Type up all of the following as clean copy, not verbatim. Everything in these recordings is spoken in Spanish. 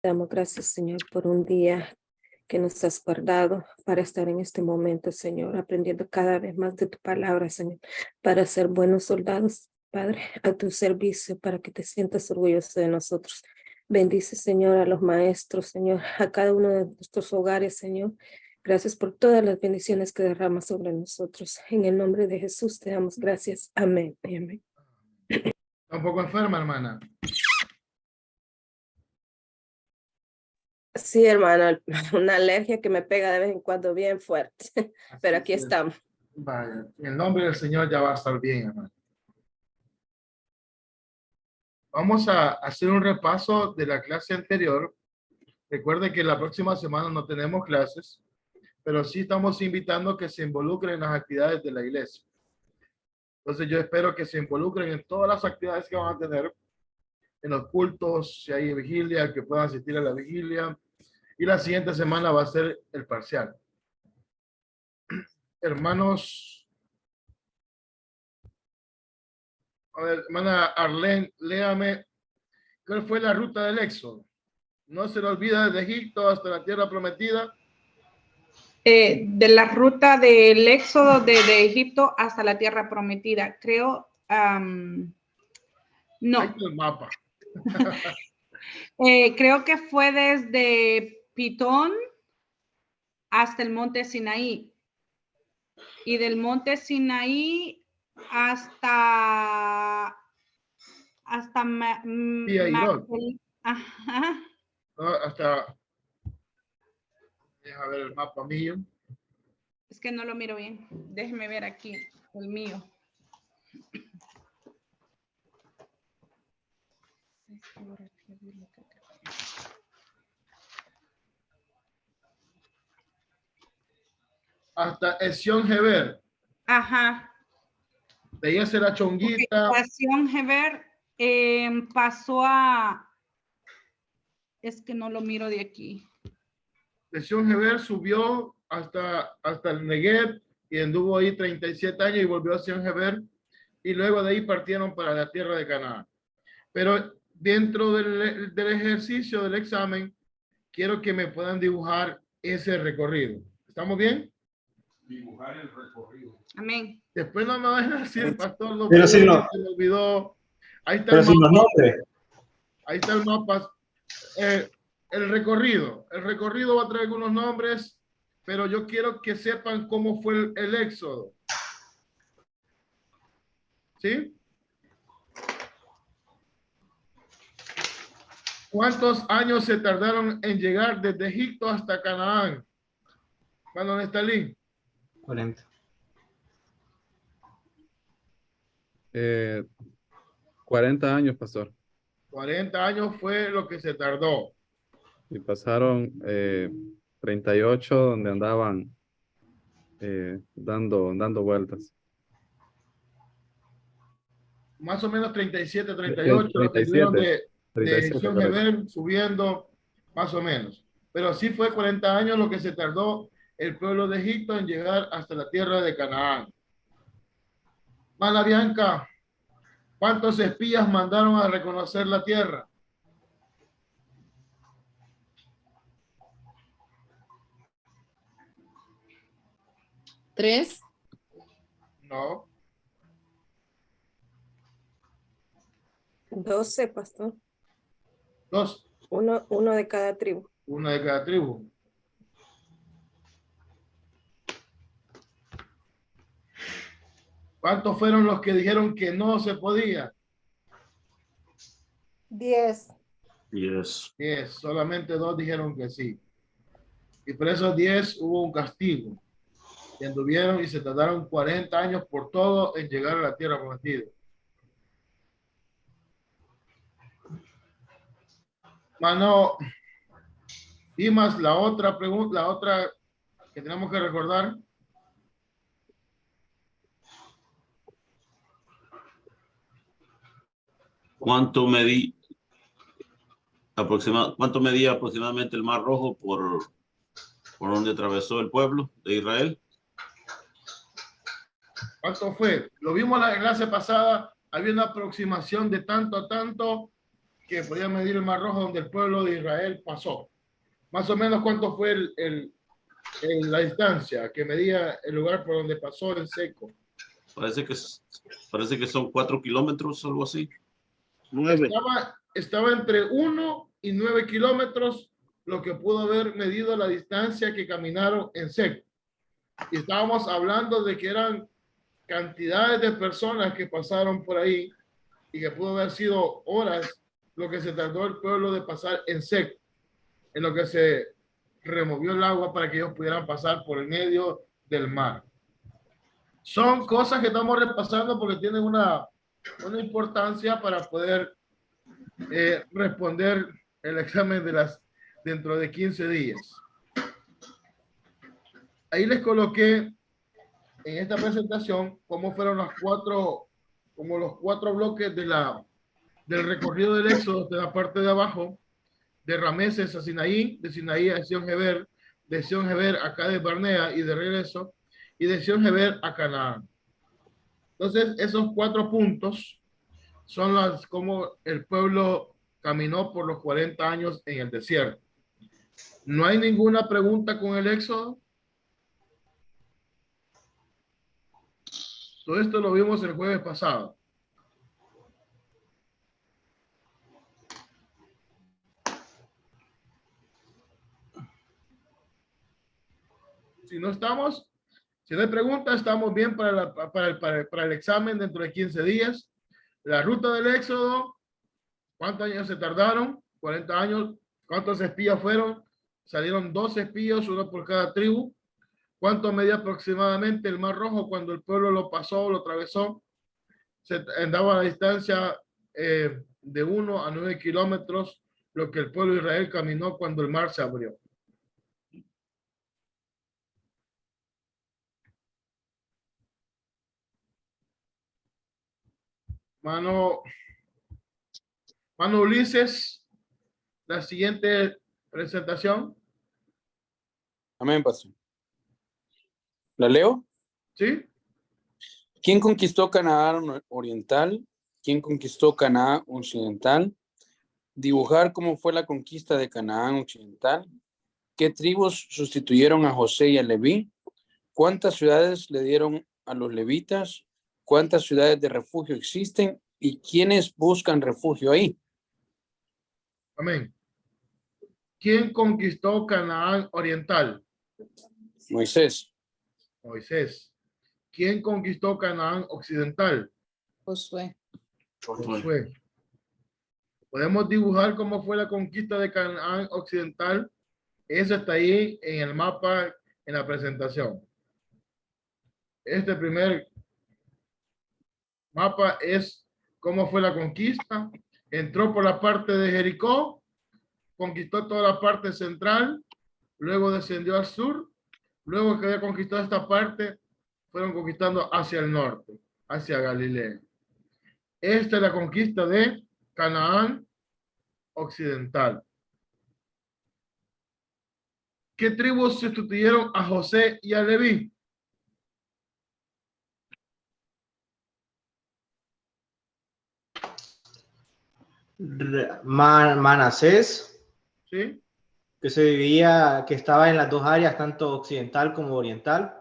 Damos gracias, Señor, por un día que nos has guardado para estar en este momento, Señor, aprendiendo cada vez más de tu palabra, Señor, para ser buenos soldados, Padre, a tu servicio, para que te sientas orgulloso de nosotros. Bendice, Señor, a los maestros, Señor, a cada uno de nuestros hogares, Señor. Gracias por todas las bendiciones que derramas sobre nosotros. En el nombre de Jesús te damos gracias. Amén. Amén. Está un poco enferma, hermana. Sí, hermano, una alergia que me pega de vez en cuando bien fuerte, pero aquí estamos. Vaya, en el nombre del Señor ya va a estar bien, hermano. Vamos a hacer un repaso de la clase anterior. Recuerde que la próxima semana no tenemos clases, pero sí estamos invitando que se involucren en las actividades de la iglesia. Entonces yo espero que se involucren en todas las actividades que van a tener, en los cultos, si hay vigilia, que puedan asistir a la vigilia. Y la siguiente semana va a ser el parcial. Hermanos, a ver, hermana Arlene, léame, ¿cuál fue la ruta del Éxodo? No se le olvida desde Egipto hasta la tierra prometida. De la ruta del éxodo de Egipto hasta la tierra prometida. Creo, no. Ahí está el mapa. Creo que fue desde Pitón hasta el monte Sinaí. Y del monte Sinaí hasta Ajá. Hasta, deja ver el mapa mío. Es que no lo miro bien. Déjeme ver aquí el mío. Hasta Esión Geber. Ajá. De ahí hacia la Chonguita. Estación Geber pasó a... Es que no lo miro de aquí. Esión Geber subió hasta el Negev y anduvo ahí 37 años y volvió a Esión Geber. Y luego de ahí partieron para la tierra de Canaán. Pero dentro del ejercicio del examen, quiero que me puedan dibujar ese recorrido. ¿Estamos bien? Dibujar el recorrido. Amén. Después no me van a decir, pastor, no, pero si no, se me olvidó. Ahí está pero el si mapa. no nombre. Ahí está el mapa. El recorrido. El recorrido va a traer algunos nombres, pero yo quiero que sepan cómo fue el éxodo. ¿Sí? ¿Cuántos años se tardaron en llegar desde Egipto hasta Canaán? ¿Cuándo está el link? 40. 40 años, pastor. 40 años fue lo que se tardó. Y pasaron 38 donde andaban dando vueltas. Más o menos 37, 38, lo que 37, tuvieron de 37, Sion Geber subiendo, más o menos. Pero sí fue 40 años lo que se tardó el pueblo de Egipto en llegar hasta la tierra de Canaán. Mala Bianca, ¿cuántos espías mandaron a reconocer la tierra? ¿3? No. 12, pastor. 2. Uno de cada tribu. Una de cada tribu. ¿Cuántos fueron los que dijeron que no se podía? 10. 10. 10. Solamente 2 dijeron que sí. Y por esos 10 hubo un castigo. Y anduvieron y se tardaron 40 años por todo en llegar a la tierra prometida. Mano, y más la otra pregunta, la otra que tenemos que recordar. ¿Cuánto medía aproximadamente el Mar Rojo por donde atravesó el pueblo de Israel? ¿Cuánto fue? Lo vimos en la clase pasada. Había una aproximación de tanto a tanto que podía medir el Mar Rojo donde el pueblo de Israel pasó. Más o menos cuánto fue la distancia que medía el lugar por donde pasó el seco. Parece que son 4 kilómetros, algo así. 9. Estaba entre 1 y 9 kilómetros, lo que pudo haber medido la distancia que caminaron en seco. Y estábamos hablando de que eran cantidades de personas que pasaron por ahí y que pudo haber sido horas lo que se tardó el pueblo de pasar en seco, en lo que se removió el agua para que ellos pudieran pasar por el medio del mar. Son cosas que estamos repasando porque tienen una importancia para poder responder el examen dentro de 15 días. Ahí les coloqué en esta presentación cómo fueron los cuatro bloques del recorrido del Éxodo, de la parte de abajo, de Rameses a Sinaí, de Sinaí a Sion-Geber, de Sion-Geber a Cades Barnea y de regreso, y de Sion-Geber a Canaán. Entonces, esos 4 puntos son como el pueblo caminó por los 40 años en el desierto. ¿No hay ninguna pregunta con el Éxodo? Todo esto lo vimos el jueves pasado. Si no hay preguntas, estamos bien para el examen dentro de 15 días. La ruta del Éxodo, ¿cuántos años se tardaron? 40 años. ¿Cuántos espías fueron? Salieron 12 espías, uno por cada tribu. ¿Cuánto medía aproximadamente el Mar Rojo cuando el pueblo lo pasó, lo atravesó? Se andaba a la distancia de 1 a 9 kilómetros, lo que el pueblo de Israel caminó cuando el mar se abrió. Mano Ulises, la siguiente presentación. Amén, pastor. ¿La leo? ¿Sí? ¿Quién conquistó Canaán oriental? ¿Quién conquistó Canaán occidental? Dibujar cómo fue la conquista de Canaán occidental. ¿Qué tribus sustituyeron a José y a Leví? ¿Cuántas ciudades le dieron a los levitas? ¿Cuántas ciudades de refugio existen? ¿Y quiénes buscan refugio ahí? Amén. ¿Quién conquistó Canaán oriental? Moisés. Moisés. ¿Quién conquistó Canaán occidental? Josué. Josué. Podemos dibujar cómo fue la conquista de Canaán occidental. Eso está ahí en el mapa, en la presentación. Este primer mapa es cómo fue la conquista. Entró por la parte de Jericó, conquistó toda la parte central, luego descendió al sur, luego que había conquistado esta parte, fueron conquistando hacia el norte, hacia Galilea. Esta es la conquista de Canaán occidental. ¿Qué tribus sustituyeron a José y a Leví? Manasés, ¿Sí? que estaba en las dos áreas, tanto occidental como oriental.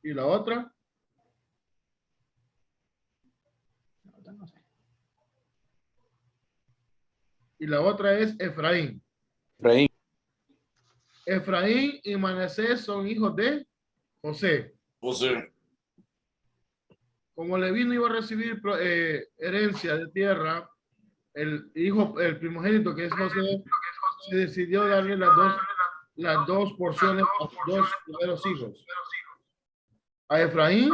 ¿Y la otra? Y la otra es Efraín. Efraín. Efraín y Manasés son hijos de José. José. Como Leví no iba a recibir herencia de tierra, el primogénito que es José, se decidió darle las dos porciones a sus 2 primeros hijos, a Efraín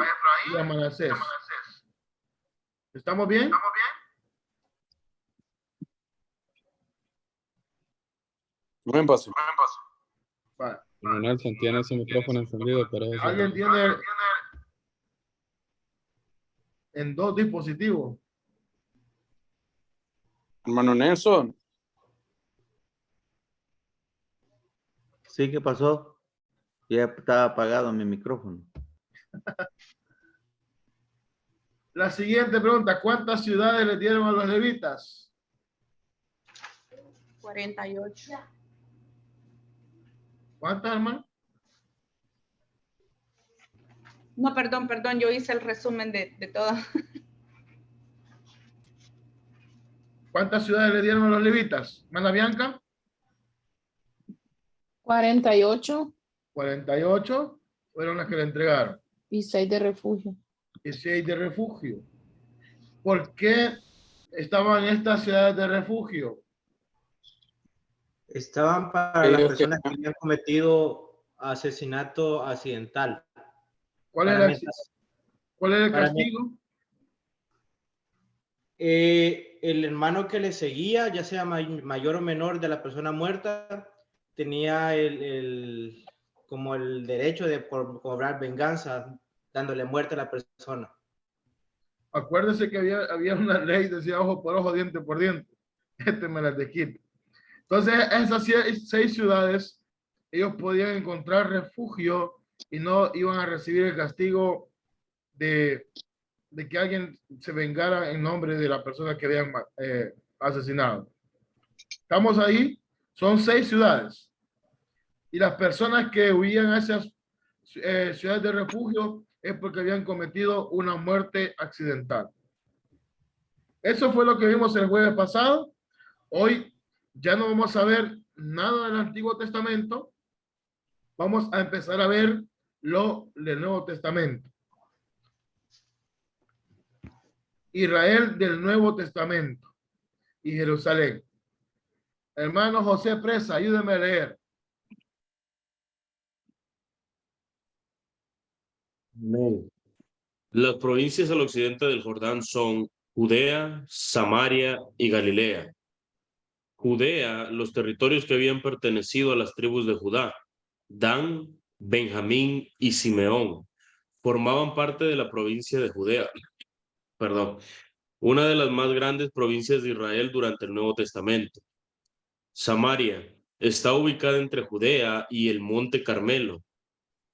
y a Manasés. ¿Estamos bien? Amén, pastor. Vale. Bueno, Nelson tiene su micrófono encendido, pero ¿Alguien tiene en 2 dispositivos? Hermano Nelson. Sí, ¿qué pasó? Ya estaba apagado mi micrófono. La siguiente pregunta, ¿cuántas ciudades le dieron a los levitas? 48. ¿Cuántas, hermano? No, perdón, yo hice el resumen de todo. ¿Cuántas ciudades le dieron a los levitas? ¿Mana Bianca? 48 48 fueron las que le entregaron. y 6 de refugio. Y 6 de refugio. ¿Por qué estaban estas ciudades de refugio? Estaban para las Ellos personas que habían cometido asesinato accidental. ¿Cuál Para era el para castigo? El hermano que le seguía, ya sea mayor o menor de la persona muerta, tenía como el derecho de cobrar venganza, dándole muerte a la persona. Acuérdese que había una ley, decía ojo por ojo, diente por diente. Me las desquite. Entonces, esas 6 ciudades, ellos podían encontrar refugio y no iban a recibir el castigo de que alguien se vengara en nombre de la persona que habían asesinado. ¿Estamos ahí? Son 6 ciudades. Y las personas que huían a esas ciudades de refugio es porque habían cometido una muerte accidental. Eso fue lo que vimos el jueves pasado. Hoy ya no vamos a ver nada del Antiguo Testamento. Vamos a empezar a ver lo del Nuevo Testamento. Israel del Nuevo Testamento y Jerusalén. Hermano José Presa, ayúdeme a leer. Amén. Las provincias al occidente del Jordán son Judea, Samaria y Galilea. Judea, los territorios que habían pertenecido a las tribus de Judá, Dan, Benjamín y Simeón, formaban parte de la provincia de Judea. Perdón, una de las más grandes provincias de Israel durante el Nuevo Testamento. Samaria está ubicada entre Judea y el Monte Carmelo,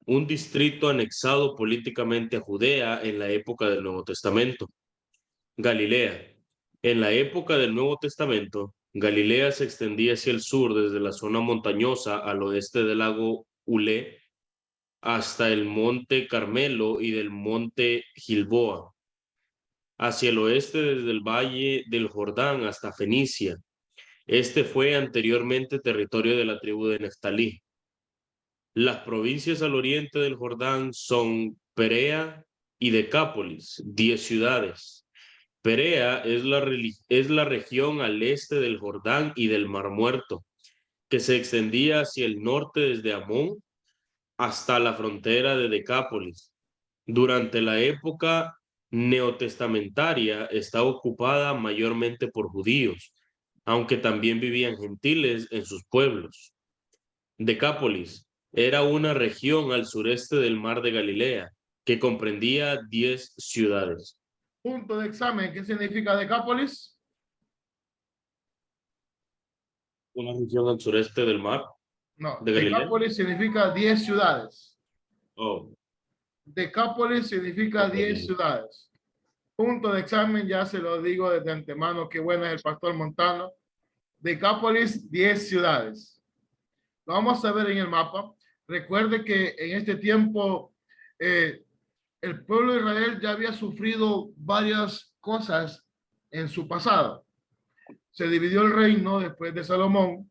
un distrito anexado políticamente a Judea en la época del Nuevo Testamento. Galilea. En la época del Nuevo Testamento, Galilea se extendía hacia el sur desde la zona montañosa al oeste del lago Ulé hasta el Monte Carmelo y del Monte Gilboa. Hacia el oeste desde el Valle del Jordán hasta Fenicia. Este fue anteriormente territorio de la tribu de Neftalí. Las provincias al oriente del Jordán son Perea y Decápolis, 10 ciudades. Perea es la región al este del Jordán y del Mar Muerto, que se extendía hacia el norte desde Amón hasta la frontera de Decápolis. Durante la época neotestamentaria está ocupada mayormente por judíos, aunque también vivían gentiles en sus pueblos. Decápolis era una región al sureste del mar de Galilea que comprendía 10 ciudades. Punto de examen. ¿Qué significa Decápolis? Una región al sureste del mar No, de Galilea. Decápolis significa 10 ciudades. Oh, Decápolis significa 10 ciudades. Punto de examen, ya se lo digo desde antemano, qué bueno es el pastor Montano. Decápolis, 10 ciudades. Lo vamos a ver en el mapa. Recuerde que en este tiempo el pueblo de Israel ya había sufrido varias cosas en su pasado. Se dividió el reino después de Salomón.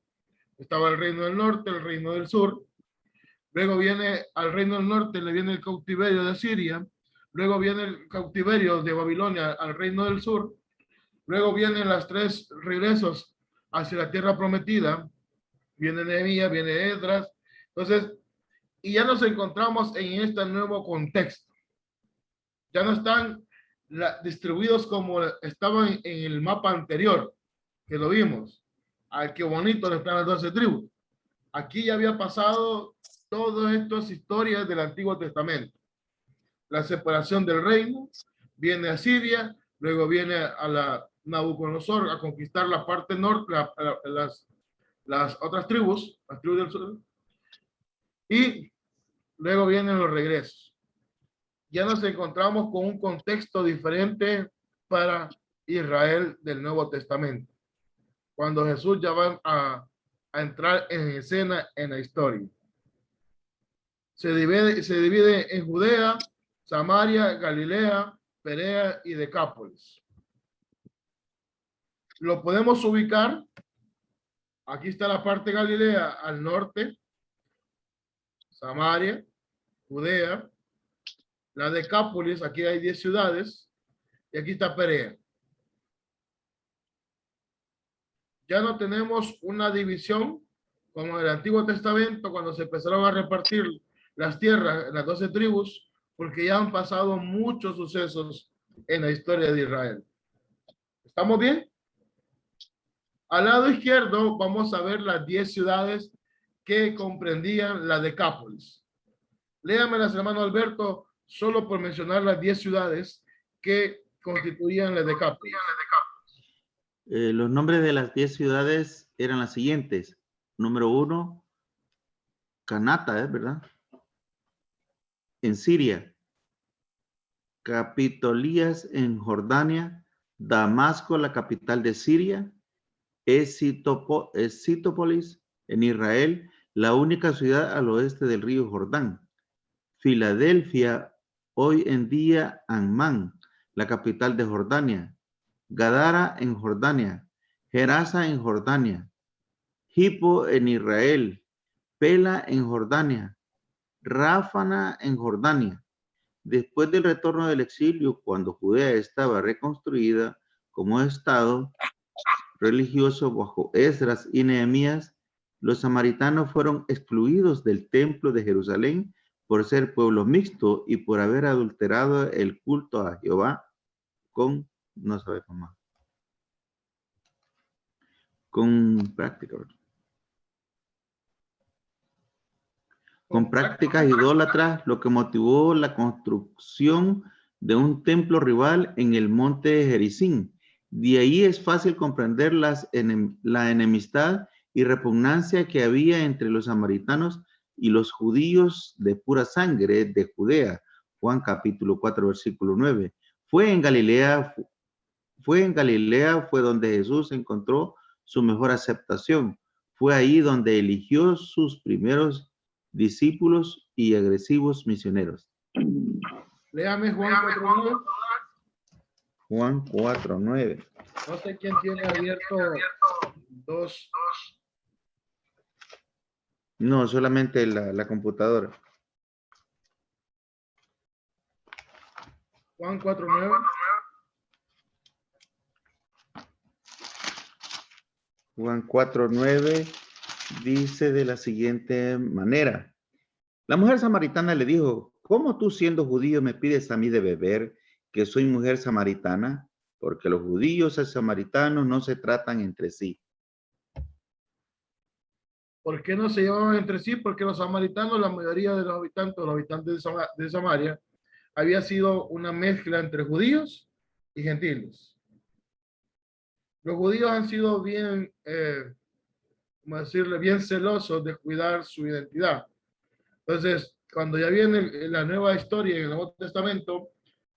Estaba el reino del norte, el reino del sur. Luego viene al reino del norte, le viene el cautiverio de Siria. Luego viene el cautiverio de Babilonia al reino del sur. Luego vienen las 3 regresos hacia la tierra prometida. Viene Nehemías, viene Esdras. Entonces, y ya nos encontramos en este nuevo contexto. Ya no están distribuidos como estaban en el mapa anterior, que lo vimos. Ay, qué bonito, están las 12 tribus. Aquí ya había pasado todas estas historias del Antiguo Testamento. La separación del reino, viene a Siria, luego viene a la Nabucodonosor a conquistar la parte norte, las otras tribus, las tribus del sur, y luego vienen los regresos. Ya nos encontramos con un contexto diferente para Israel del Nuevo Testamento. cuando Jesús ya va a entrar en escena en la historia. Se divide en Judea, Samaria, Galilea, Perea y Decápolis. Lo podemos ubicar. Aquí está la parte de Galilea al norte, Samaria, Judea, la Decápolis, aquí hay 10 ciudades, y aquí está Perea. Ya no tenemos una división como en el Antiguo Testamento, cuando se empezaron a repartir las tierras en las 12 tribus, porque ya han pasado muchos sucesos en la historia de Israel. ¿Estamos bien? Al lado izquierdo vamos a ver las 10 ciudades que comprendían la Decápolis. Léamelas, hermano Alberto, solo por mencionar las 10 ciudades que constituían la Decápolis. Los nombres de las 10 ciudades eran las siguientes. Número 1, Canata, ¿verdad? En Siria. Capitolías en Jordania. Damasco, la capital de Siria. Escítópolis en Israel, la única ciudad al oeste del río Jordán. Filadelfia, hoy en día Amán, la capital de Jordania. Gadara en Jordania. Gerasa en Jordania. Hippo en Israel. Pela en Jordania. Ráfana en Jordania. Después del retorno del exilio, cuando Judea estaba reconstruida como estado religioso bajo Esdras y Nehemías, los samaritanos fueron excluidos del templo de Jerusalén por ser pueblo mixto y por haber adulterado el culto a Jehová con, no sabemos más, con prácticas idólatras, lo que motivó la construcción de un templo rival en el monte Gerizim. De ahí es fácil comprender la enemistad y repugnancia que había entre los samaritanos y los judíos de pura sangre de Judea. Juan capítulo 4, versículo 9. Fue en Galilea fue donde Jesús encontró su mejor aceptación. Fue ahí donde eligió sus primeros discípulos y agresivos misioneros. Léame Juan 4:9. Juan 4:9. No sé quién tiene abierto 2. No, solamente la computadora. Juan 4:9. Juan 4:9 dice de la siguiente manera. La mujer samaritana le dijo, ¿cómo tú siendo judío me pides a mí de beber, que soy mujer samaritana? Porque los judíos y samaritanos no se tratan entre sí. ¿Por qué no se llevaban entre sí? Porque los samaritanos, la mayoría de los habitantes de Samaria, había sido una mezcla entre judíos y gentiles. Los judíos han sido bien, ¿cómo decirle? Bien celosos de cuidar su identidad. Entonces, cuando ya viene la nueva historia en el Nuevo Testamento,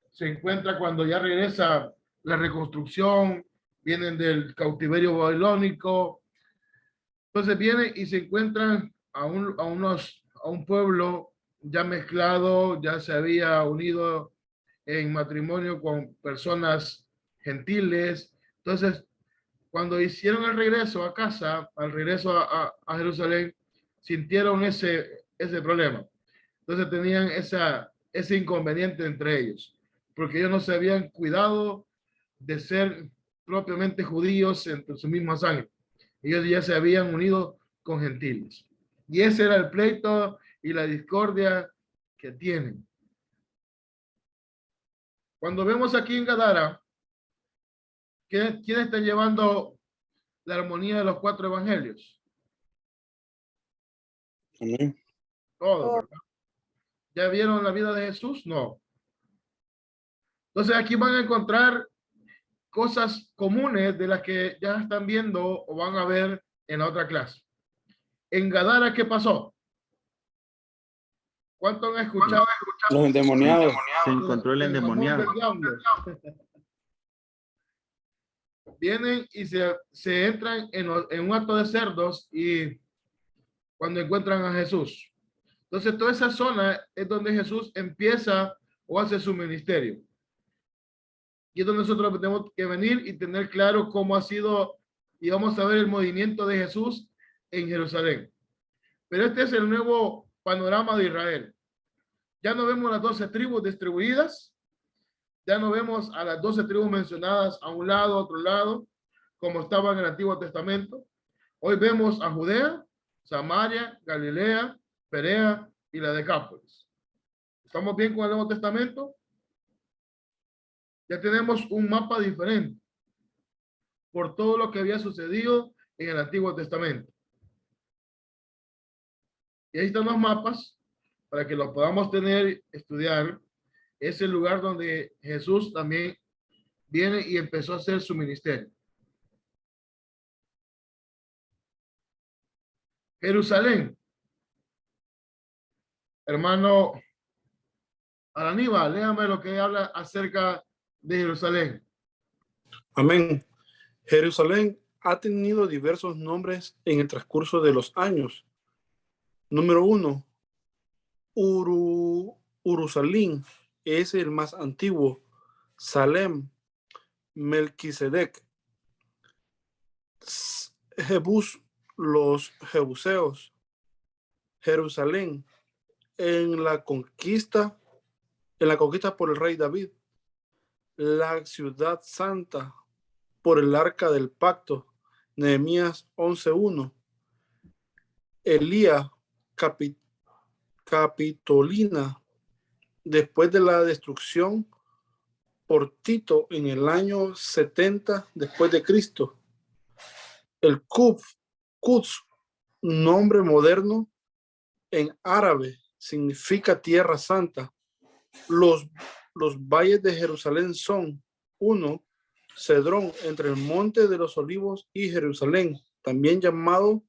se encuentra cuando ya regresa la reconstrucción, vienen del cautiverio babilónico. Entonces vienen y se encuentran a un pueblo ya mezclado, ya se había unido en matrimonio con personas gentiles. Entonces, cuando hicieron el regreso a casa, al regreso a Jerusalén, sintieron ese problema. Entonces tenían ese inconveniente entre ellos, porque ellos no se habían cuidado de ser propiamente judíos entre su misma sangre. Ellos ya se habían unido con gentiles. Y ese era el pleito y la discordia que tienen. Cuando vemos aquí en Gadara, ¿quiénes están llevando la armonía de los 4 evangelios? Amén. Todos, ¿verdad? ¿Ya vieron la vida de Jesús? No. Entonces aquí van a encontrar cosas comunes de las que ya están viendo o van a ver en la otra clase. En Gadara, ¿qué pasó? ¿Cuánto han escuchado? Los endemoniados. Se encontró el endemoniado. vienen y se entran en un acto de cerdos y cuando encuentran a Jesús. Entonces, toda esa zona es donde Jesús empieza o hace su ministerio. Y es donde nosotros tenemos que venir y tener claro cómo ha sido, y vamos a ver el movimiento de Jesús en Jerusalén. Pero este es el nuevo panorama de Israel. Ya no vemos las 12 tribus distribuidas, ya no vemos a las 12 tribus mencionadas a un lado, a otro lado, como estaba en el Antiguo Testamento. Hoy vemos a Judea, Samaria, Galilea, Perea y la Decápolis. ¿Estamos bien con el Nuevo Testamento? Ya tenemos un mapa diferente por todo lo que había sucedido en el Antiguo Testamento. Y ahí están los mapas para que los podamos tener, estudiar. Es el lugar donde Jesús también viene y empezó a hacer su ministerio. Jerusalén. Hermano Araníbal, léame lo que habla acerca de Jerusalén. Amén. Jerusalén ha tenido diversos nombres en el transcurso de los años. Número 1, Urusalín es el más antiguo. Salem, Melquisedec, Jebús, los jebuseos. Jerusalén en la conquista por el rey David. La ciudad santa por el arca del pacto. Nehemías 11:1. Elía, Capitolina, después de la destrucción por Tito en el año 70 después de Cristo. El Quds, nombre moderno en árabe, significa tierra santa. Los valles de Jerusalén son: 1, Cedrón, entre el monte de los olivos y Jerusalén, también llamado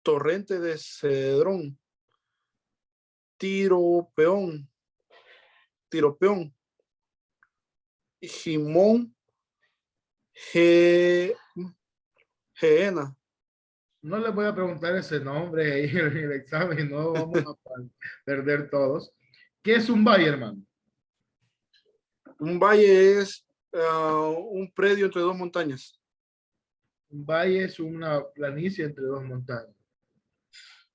torrente de Cedrón. Tiropeón, Gimón, Geena. No les voy a preguntar ese nombre ahí en el examen, no vamos a perder todos. ¿Qué es un valle, hermano? Un valle es un predio entre dos montañas. Un valle es una planicie entre dos montañas.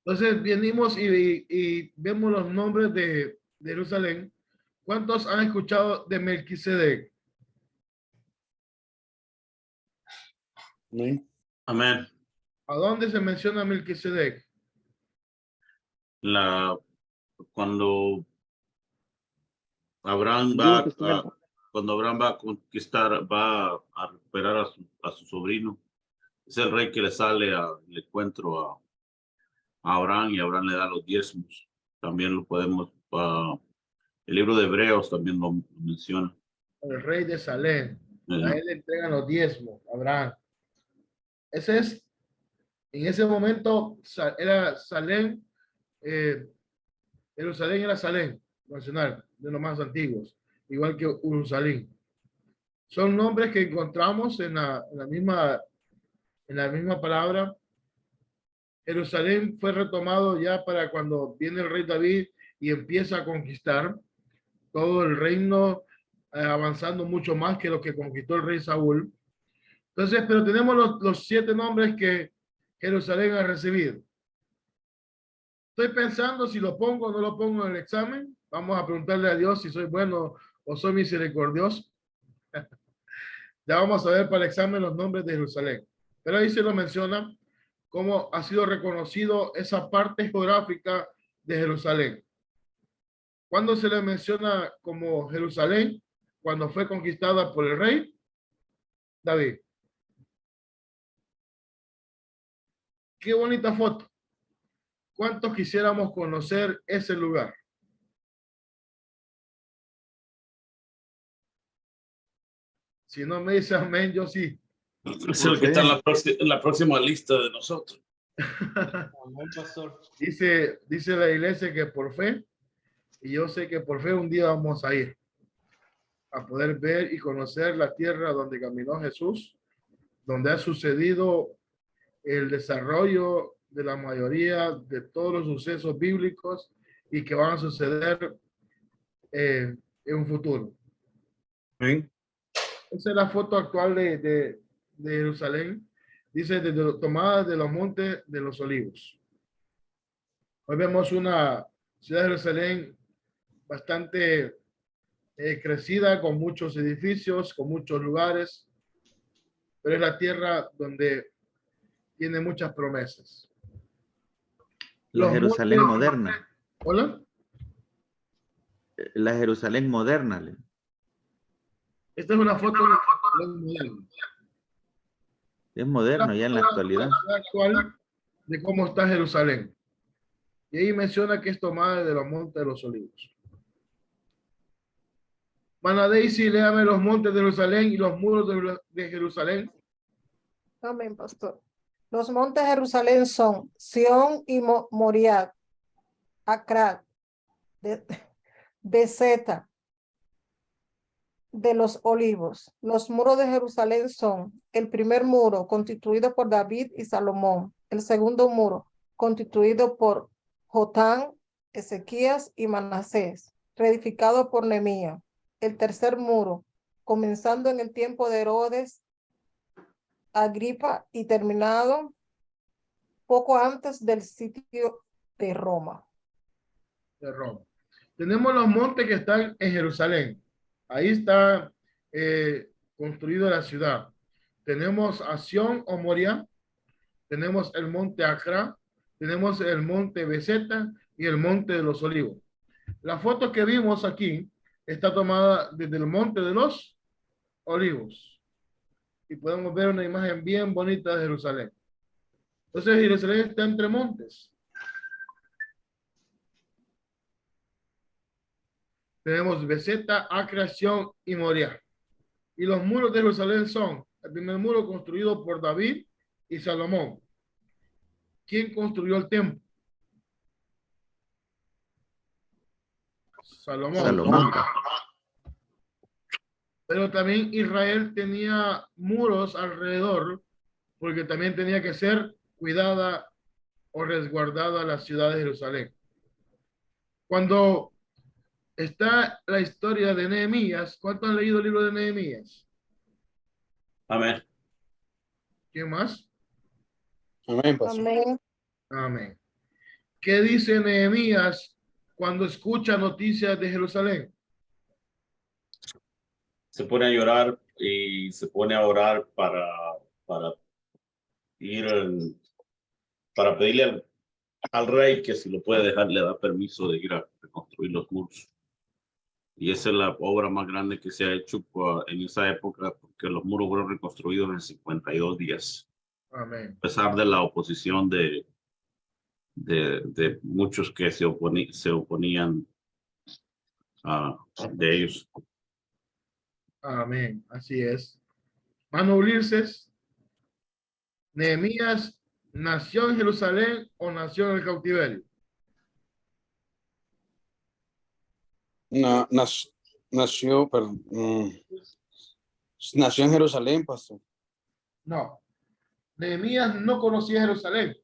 Entonces venimos y vemos los nombres de Jerusalén. ¿Cuántos han escuchado de Melquisedec? Amén. ¿A dónde se menciona Melquisedec? Cuando Abraham va a conquistar, va a recuperar a su sobrino. Es el rey que le sale al encuentro a Abraham, y Abraham le da los diezmos. También lo podemos, el libro de Hebreos también lo menciona. El rey de Salem. A él le entregan los diezmos, Abraham. En ese momento era Salem, Jerusalén era Salem, nacional, de los más antiguos, igual que Jerusalén. Son nombres que encontramos en la misma palabra. Jerusalén fue retomado ya para cuando viene el rey David y empieza a conquistar todo el reino, avanzando mucho más que lo que conquistó el rey Saúl. Entonces, pero tenemos los 7 nombres que Jerusalén ha recibido. Estoy pensando si lo pongo o no lo pongo en el examen. Vamos a preguntarle a Dios si soy bueno o soy misericordioso. Ya vamos a ver para el examen los nombres de Jerusalén. Pero ahí se lo menciona cómo ha sido reconocido esa parte geográfica de Jerusalén. ¿Cuándo se le menciona como Jerusalén? Cuando fue conquistada por el rey David. Qué bonita foto. ¿Cuántos quisiéramos conocer ese lugar? Si no me dice amén, yo sí. Es el que está en la próxima lista de nosotros. Amén, pastor. Dice la iglesia que por fe, y yo sé que por fe un día vamos a ir a poder ver y conocer la tierra donde caminó Jesús donde ha sucedido el desarrollo de la mayoría de todos los sucesos bíblicos y que van a suceder en un futuro. Amén. Esa es la foto actual de Jerusalén. Dice tomada de los montes de los olivos. Hoy vemos una ciudad de Jerusalén bastante crecida, con muchos edificios, con muchos lugares, pero es la tierra donde tiene muchas promesas. La Jerusalén moderna. ¿Hola? La Jerusalén moderna. Esta es una foto de Jerusalén moderna. Es moderno ya en la actualidad. Actual de cómo está Jerusalén. Y ahí menciona que es tomada de los montes de los olivos. Mana Daisy, léame los montes de Jerusalén y los muros de Jerusalén. Amén, pastor. Los montes de Jerusalén son Sión y Moriah, Acrad, Bezeta, de los olivos. Los muros de Jerusalén son el primer muro constituido por David y Salomón, el segundo muro constituido por Jotán, Ezequías y Manasés, reedificado por Nehemías. El tercer muro, comenzando en el tiempo de Herodes Agripa y terminado poco antes del sitio de Roma. De Roma. Tenemos los montes que están en Jerusalén. Ahí está construida la ciudad. Tenemos a Sión o Moriah, tenemos el monte Acra, tenemos el monte Bezeta y el monte de los Olivos. La foto que vimos aquí está tomada desde el monte de los Olivos. Y podemos ver una imagen bien bonita de Jerusalén. Entonces Jerusalén está entre montes. Tenemos Bezeta, Acra, Sión y Moriah. Y los muros de Jerusalén son el primer muro construido por David y Salomón. ¿Quién construyó el templo? Salomón. Pero también Israel tenía muros alrededor, porque también tenía que ser cuidada o resguardada la ciudad de Jerusalén. Cuando está la historia de Nehemías, ¿cuántos han leído el libro de Nehemías? Amén. ¿Quién más? Amén, pastor. Amén. Amén. ¿Qué dice Nehemías cuando escucha noticias de Jerusalén? Se pone a llorar y se pone a orar para para pedirle al rey que si lo puede dejar, le da permiso de ir a reconstruir los muros. Y esa es la obra más grande que se ha hecho en esa época, porque los muros fueron reconstruidos en 52 días. Amén. A pesar de la oposición de muchos que se oponían de ellos. Amén. Así es. Mano Ulises, Nehemías nació en Jerusalén o nació en el cautiverio. Nació en Jerusalén, pastor. No. Nehemías no conocía Jerusalén.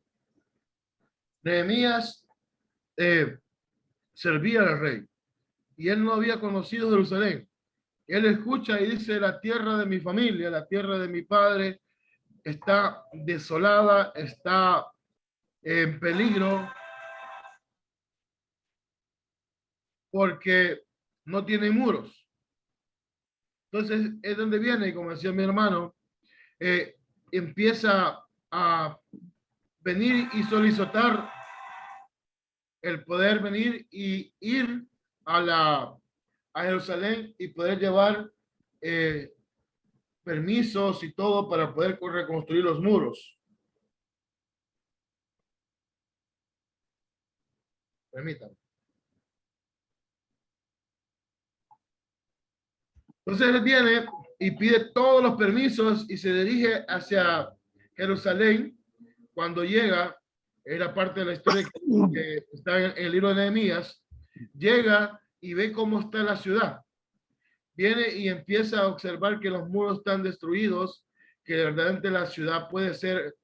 Nehemías servía al rey y él no había conocido Jerusalén. Él escucha y dice: la tierra de mi familia, la tierra de mi padre está desolada, está en peligro porque no tiene muros. Entonces es donde viene, como decía mi hermano, empieza a venir y solicitar el poder venir y ir a Jerusalén y poder llevar permisos y todo para poder reconstruir los muros. Permítanme. Entonces él viene y pide todos los permisos y se dirige hacia Jerusalén. Cuando llega, era parte de la historia que está en el libro de Nehemías, llega y ve cómo está la ciudad. Viene y empieza a observar que los muros están destruidos, que verdaderamente la ciudad puede ser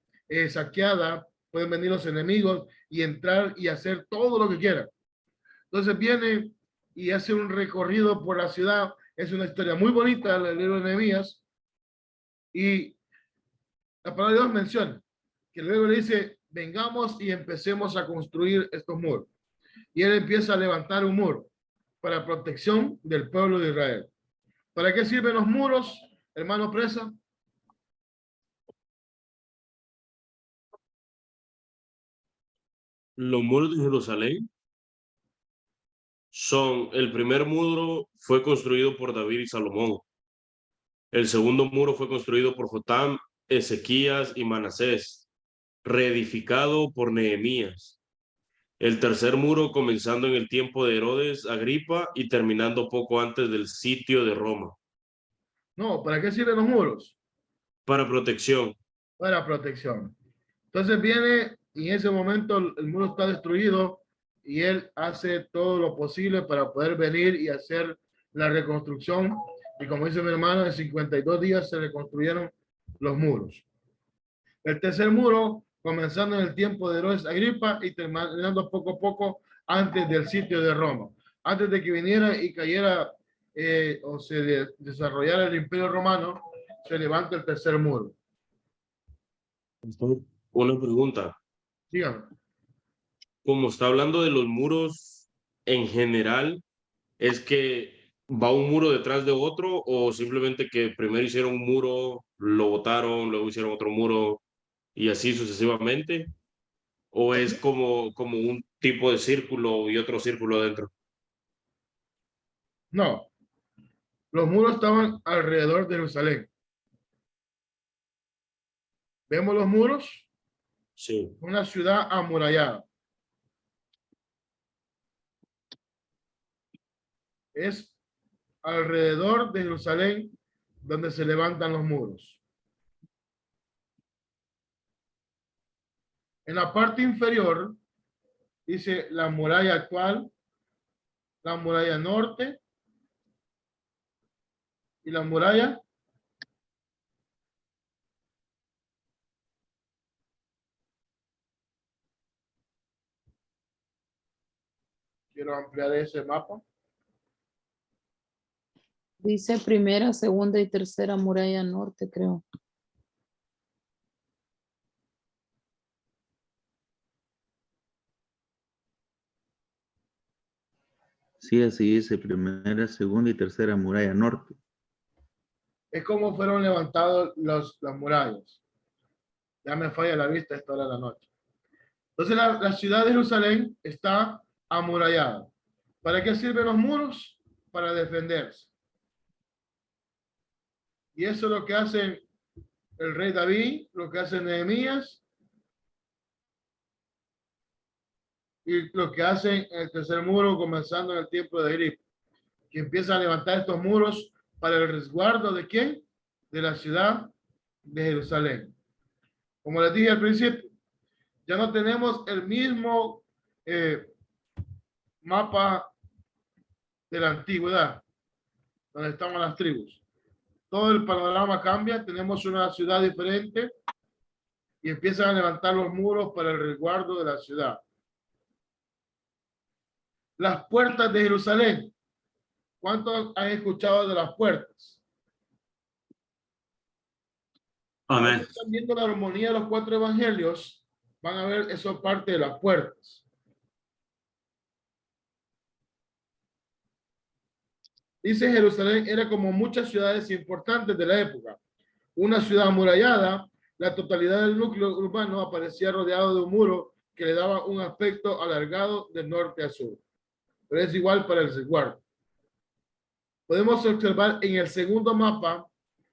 saqueada, pueden venir los enemigos y entrar y hacer todo lo que quieran. Entonces viene y hace un recorrido por la ciudad. Es una historia muy bonita, el libro de Nehemías. Y la palabra de Dios menciona que luego le dice, vengamos y empecemos a construir estos muros. Y él empieza a levantar un muro para protección del pueblo de Israel. ¿Para qué sirven los muros, hermano Presa? Los muros de Jerusalén son, el primer muro fue construido por David y Salomón. El segundo muro fue construido por Jotam, Ezequías y Manasés, reedificado por Nehemías. El tercer muro comenzando en el tiempo de Herodes Agripa y terminando poco antes del sitio de Roma. No, ¿para qué sirven los muros? Para protección. Para protección. Entonces viene y en ese momento el muro está destruido y él hace todo lo posible para poder venir y hacer la reconstrucción. Y como dice mi hermano, en 52 días se reconstruyeron los muros. El tercer muro, comenzando en el tiempo de Herodes Agripa y terminando poco a poco antes del sitio de Roma. Antes de que viniera y cayera o se desarrollara el Imperio Romano, se levanta el tercer muro. Una pregunta. Dígame. Como está hablando de los muros en general, ¿es que va un muro detrás de otro o simplemente que primero hicieron un muro, lo botaron, luego hicieron otro muro y así sucesivamente? ¿O es como un tipo de círculo y otro círculo adentro? No. Los muros estaban alrededor de Jerusalén. ¿Vemos los muros? Sí. Una ciudad amurallada. Es alrededor de Jerusalén donde se levantan los muros. En la parte inferior dice la muralla actual, la muralla norte y la muralla quiero ampliar ese mapa. Dice primera, segunda y tercera muralla norte, creo. Sí, así dice, primera, segunda y tercera muralla norte. Es como fueron levantados las murallas. Ya me falla la vista a esta hora de la noche. Entonces la ciudad de Jerusalén está amurallada. ¿Para qué sirven los muros? Para defenderse. Y eso es lo que hace el rey David, lo que hace Nehemías y lo que hacen en el tercer muro comenzando en el tiempo de Agripa, que empiezan a levantar estos muros para el resguardo de ¿quién? De la ciudad de Jerusalén. Como les dije al principio, ya no tenemos el mismo mapa de la antigüedad, donde estaban las tribus. Todo el panorama cambia, tenemos una ciudad diferente y empiezan a levantar los muros para el resguardo de la ciudad. Las puertas de Jerusalén. ¿Cuántos han escuchado de las puertas? Amén. Cuando están viendo la armonía de los 4 evangelios, van a ver eso parte de las puertas. Dice Jerusalén era como muchas ciudades importantes de la época. Una ciudad amurallada, la totalidad del núcleo urbano aparecía rodeado de un muro que le daba un aspecto alargado de norte a sur. Pero es igual para el resguardo. Podemos observar en el segundo mapa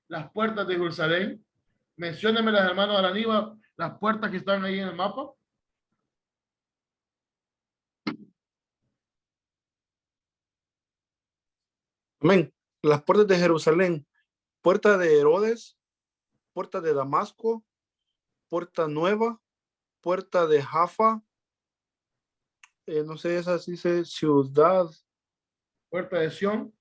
las puertas de Jerusalén. Menciónenme las hermanas Araníba, las puertas que están ahí en el mapa. Amén. Las puertas de Jerusalén, puerta de Herodes, puerta de Damasco, puerta nueva, puerta de Jaffa, no sé, esa dice ciudad. Puerta de Sión.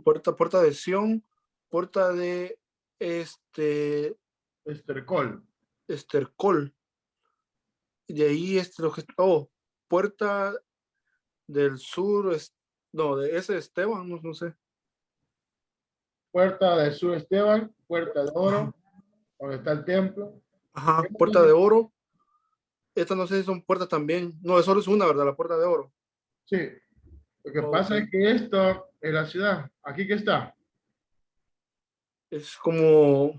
Puerta de Sión, puerta de Estercol. Y de ahí lo que Puerta del Sur, no, de ese Esteban, no sé. Puerta del Sur Esteban, Puerta de Oro, donde está el templo. Ajá, Puerta de Oro. Esta no sé si son puertas también. No, solo es una, ¿verdad? La Puerta de Oro. Sí. Lo que pasa es que esto es la ciudad. ¿Aquí qué está? Es como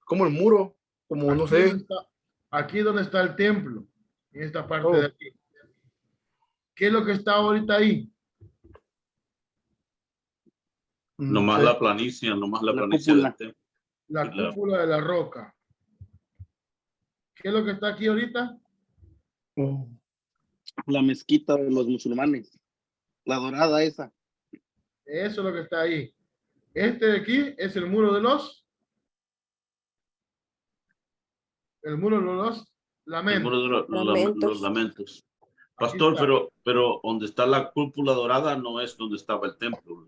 el muro, como Aquí no sé. Aquí donde está el templo, en esta parte de aquí. ¿Qué es lo que está ahorita ahí? Nomás la planicie, nomás la planicie del templo. La cúpula de la roca. ¿Qué es lo que está aquí ahorita? La mezquita de los musulmanes. La dorada esa. Eso es lo que está ahí. Este de aquí es el muro de los lamentos. El muro de los lamentos. Pastor, pero donde está la cúpula dorada no es donde estaba el templo.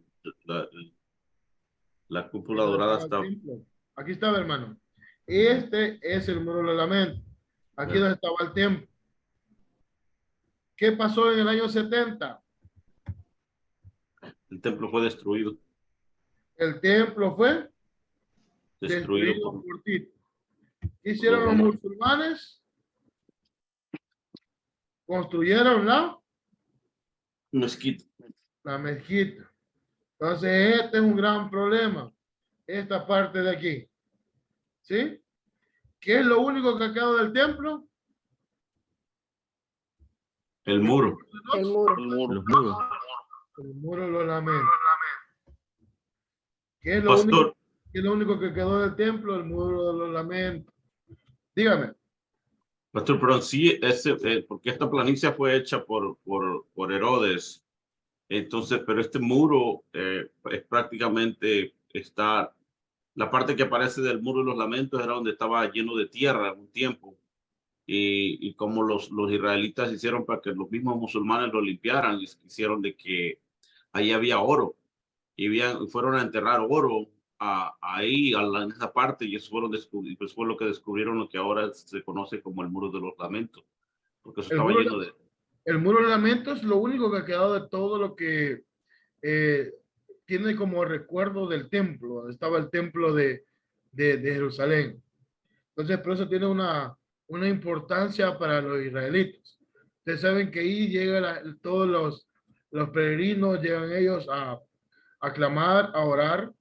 La cúpula dorada estaba. Aquí estaba, hermano. Este es el muro de los lamentos. Aquí donde estaba el templo. ¿Qué pasó en el año 70? El templo fue destruido. El templo fue destruido por Tito. ¿Qué hicieron los musulmanes? Construyeron la mezquita. La mezquita. Entonces, este es un gran problema. Esta parte de aquí. ¿Sí? ¿Qué es lo único que ha quedado del templo? El muro. El muro. Los muros. El muro de los lamentos. ¿Qué es lo único que quedó del templo? El muro de los lamentos. Dígame. Pastor, pero sí, porque esta planicie fue hecha por Herodes. Entonces, pero este muro es prácticamente la parte que aparece del muro de los lamentos era donde estaba lleno de tierra un tiempo. Y como los israelitas hicieron para que los mismos musulmanes lo limpiaran, hicieron de que ahí había oro. Y fueron a enterrar oro ahí, en esa parte, y eso pues fue lo que descubrieron lo que ahora se conoce como el muro de los lamentos. Porque eso estaba lleno de... El muro de los lamentos es lo único que ha quedado de todo lo que tiene como recuerdo del templo, donde estaba el templo de Jerusalén. Entonces, por eso tiene una importancia para los israelitas. Ustedes saben que ahí llegan todos los peregrinos, llegan ellos a clamar, a orar,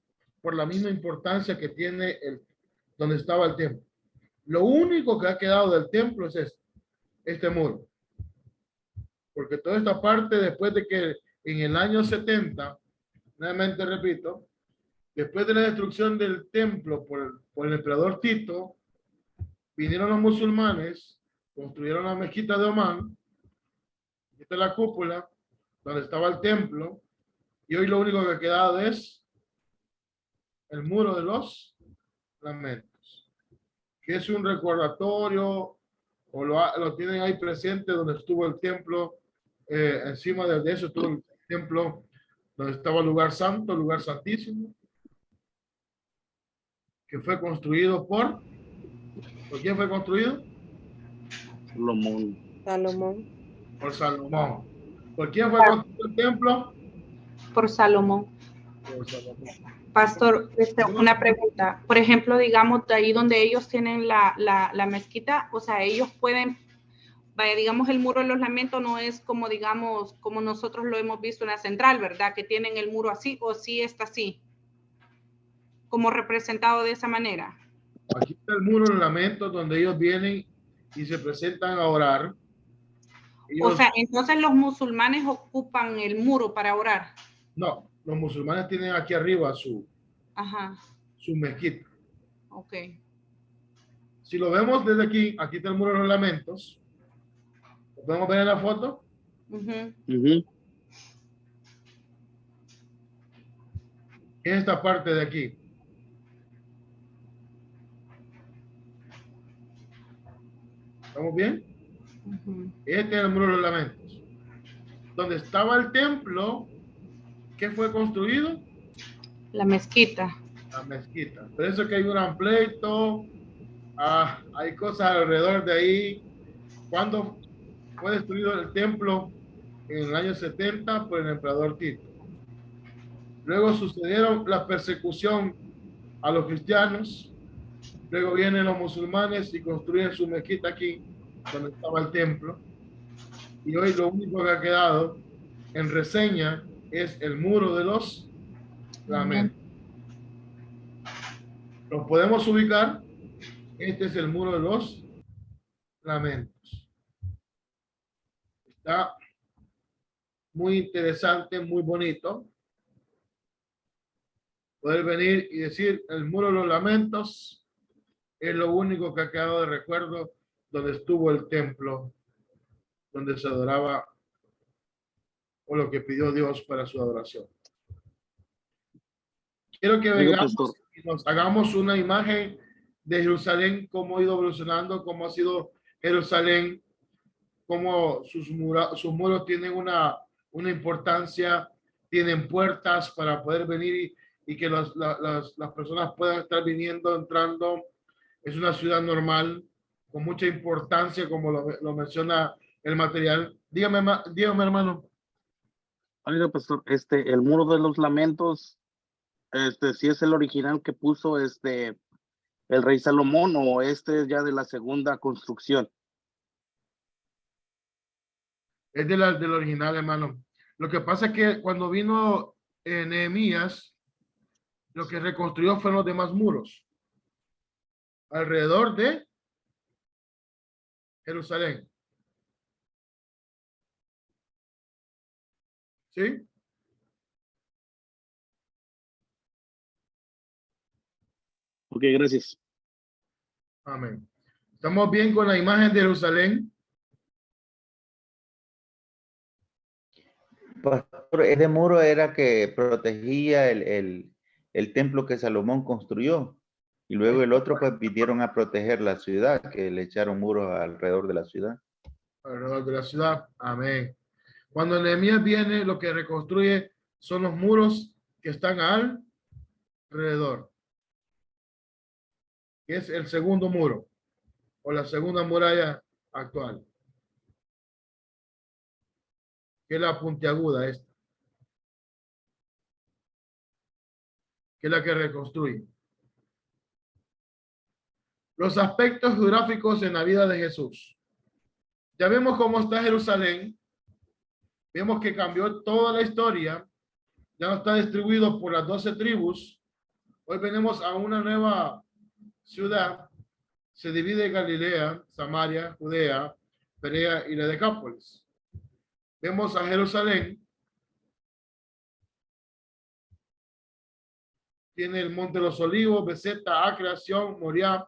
por la misma importancia que tiene donde estaba el templo. Lo único que ha quedado del templo es este muro. Porque toda esta parte, después de que en el año 70, nuevamente repito, después de la destrucción del templo por el emperador Tito, vinieron los musulmanes, construyeron la mezquita de Omán, esta es la cúpula, donde estaba el templo, y hoy lo único que ha quedado es el muro de los lamentos, que es un recordatorio, o lo tienen ahí presente donde estuvo el templo, encima de eso estuvo el templo donde estaba el lugar santo, el lugar santísimo, que fue construido ¿por quién fue construido? Salomón. Por Salomón. ¿Por quién fue construido el templo? Por Salomón. Por Salomón. Pastor, una pregunta. Por ejemplo, digamos, de ahí donde ellos tienen la mezquita, o sea, ellos pueden, vaya, digamos, el muro de los lamentos no es como, digamos, como nosotros lo hemos visto en la central, ¿verdad? Que tienen el muro así, o sí está así, como representado de esa manera. Aquí está el muro de los lamentos donde ellos vienen y se presentan a orar. O sea, entonces los musulmanes ocupan el muro para orar. No, los musulmanes tienen aquí arriba su mezquita. Ok. Si lo vemos desde aquí, aquí está el muro de los lamentos. ¿Lo podemos ver en la foto? Es esta parte de aquí. ¿Estamos bien? Este es el muro de los lamentos. Donde estaba el templo, ¿qué fue construido? La mezquita. La mezquita. Por eso que hay un gran pleito. Hay cosas alrededor de ahí. Cuando fue destruido el templo en el año 70 por el emperador Tito. Luego sucedieron la persecución a los cristianos. Luego vienen los musulmanes y construyen su mezquita aquí, donde estaba el templo. Y hoy lo único que ha quedado en reseña es el muro de los lamentos. Los podemos ubicar. Este es el muro de los lamentos. Está muy interesante, muy bonito. Poder venir y decir, el muro de los lamentos es lo único que ha quedado de recuerdo donde estuvo el templo, donde se adoraba o lo que pidió Dios para su adoración. Quiero que vengamos y nos hagamos una imagen de Jerusalén, cómo ha ido evolucionando, cómo ha sido Jerusalén, cómo sus muros tienen una importancia, tienen puertas para poder venir y que las personas puedan estar viniendo, entrando. Es una ciudad normal, con mucha importancia, como lo menciona el material. Dígame, hermano. Oiga, pastor, el muro de los lamentos, si es el original que puso el rey Salomón, o es ya de la segunda construcción. Es del original, hermano. Lo que pasa es que cuando vino Nehemías, lo que reconstruyó fueron los demás muros alrededor de Jerusalén. ¿Sí? Ok, gracias. Amén. ¿Estamos bien con la imagen de Jerusalén? Pastor, ese muro era que protegía el templo que Salomón construyó. Y luego el otro, pues, vinieron a proteger la ciudad, que le echaron muros alrededor de la ciudad. Alrededor de la ciudad. Amén. Cuando Nehemías viene, lo que reconstruye son los muros que están alrededor. Que es el segundo muro, o la segunda muralla actual. Que es la puntiaguda esta. Que es la que reconstruye. Los aspectos geográficos en la vida de Jesús. Ya vemos cómo está Jerusalén. Vemos que cambió toda la historia. Ya no está distribuido por las 12 tribus. Hoy venimos a una nueva ciudad. Se divide en Galilea, Samaria, Judea, Perea y la Decápolis. Vemos a Jerusalén. Tiene el Monte de los Olivos, Beseta, Acre, Sión, Moriah.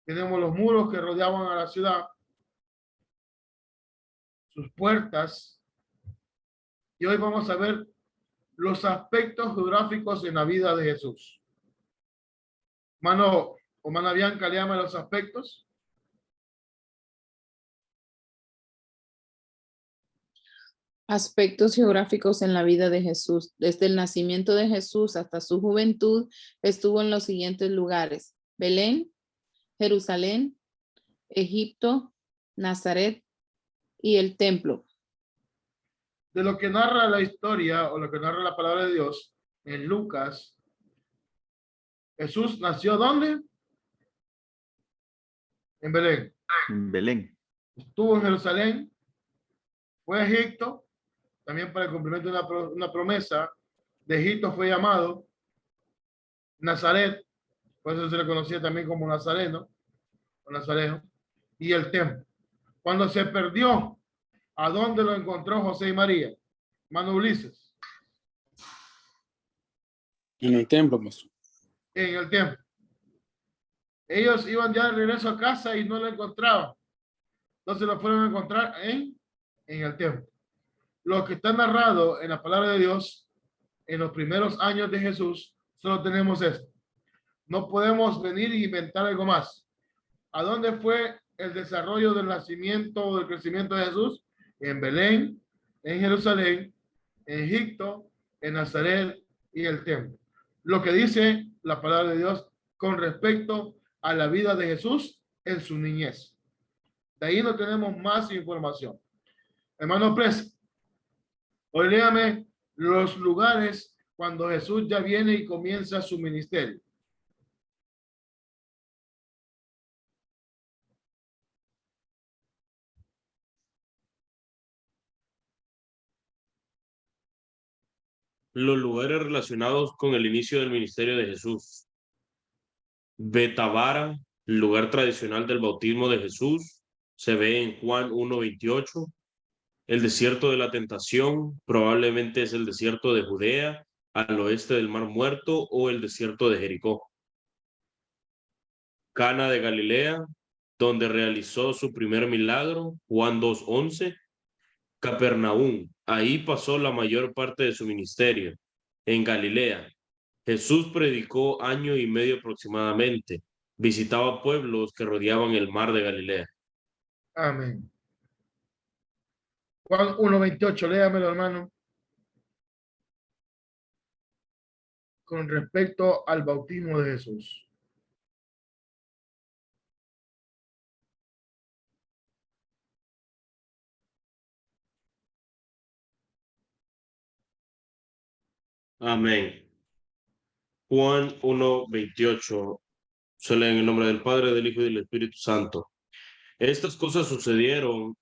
Tenemos los muros que rodeaban a la ciudad. Sus puertas. Y hoy vamos a ver los aspectos geográficos en la vida de Jesús. Mano, o Mana Bianca le llama los aspectos. Aspectos geográficos en la vida de Jesús. Desde el nacimiento de Jesús hasta su juventud estuvo en los siguientes lugares: Belén, Jerusalén, Egipto, Nazaret y el templo. De lo que narra la historia o lo que narra la palabra de Dios en Lucas, Jesús nació ¿dónde? En Belén. En Belén. Estuvo en Jerusalén, fue a Egipto, también para el cumplimiento de una promesa. De Egipto fue llamado Nazaret, por eso se le conocía también como Nazareno, o Nazareno, y el templo. Cuando se perdió, ¿a dónde lo encontró José y María? Mano Ulises. En el templo, pastor. En el templo. Ellos iban ya de regreso a casa y no lo encontraban. Entonces lo fueron a encontrar en el templo. Lo que está narrado en la palabra de Dios en los primeros años de Jesús, solo tenemos esto. No podemos venir e inventar algo más. ¿A dónde fue el desarrollo del nacimiento o del crecimiento de Jesús? En Belén, en Jerusalén, en Egipto, en Nazaret y el templo. lo que dice la palabra de Dios con respecto a la vida de Jesús en su niñez. De ahí no tenemos más información. Hermano Pres, hoy léame los lugares cuando Jesús ya viene y comienza su ministerio. Los lugares relacionados con el inicio del ministerio de Jesús. Betabara, lugar tradicional del bautismo de Jesús, se ve en Juan 1:28. El desierto de la tentación probablemente es el desierto de Judea, al oeste del Mar Muerto, o el desierto de Jericó. Cana de Galilea, donde realizó su primer milagro, Juan 2:11. Capernaum, ahí pasó la mayor parte de su ministerio. En Galilea, Jesús predicó 1 año y medio aproximadamente. Visitaba pueblos que rodeaban el mar de Galilea. Amén. Juan 1:28, léamelo, hermano. Con respecto al bautismo de Jesús. Amén. Juan 1:28. Se lee en el nombre del Padre, del Hijo y del Espíritu Santo. Estas cosas sucedieron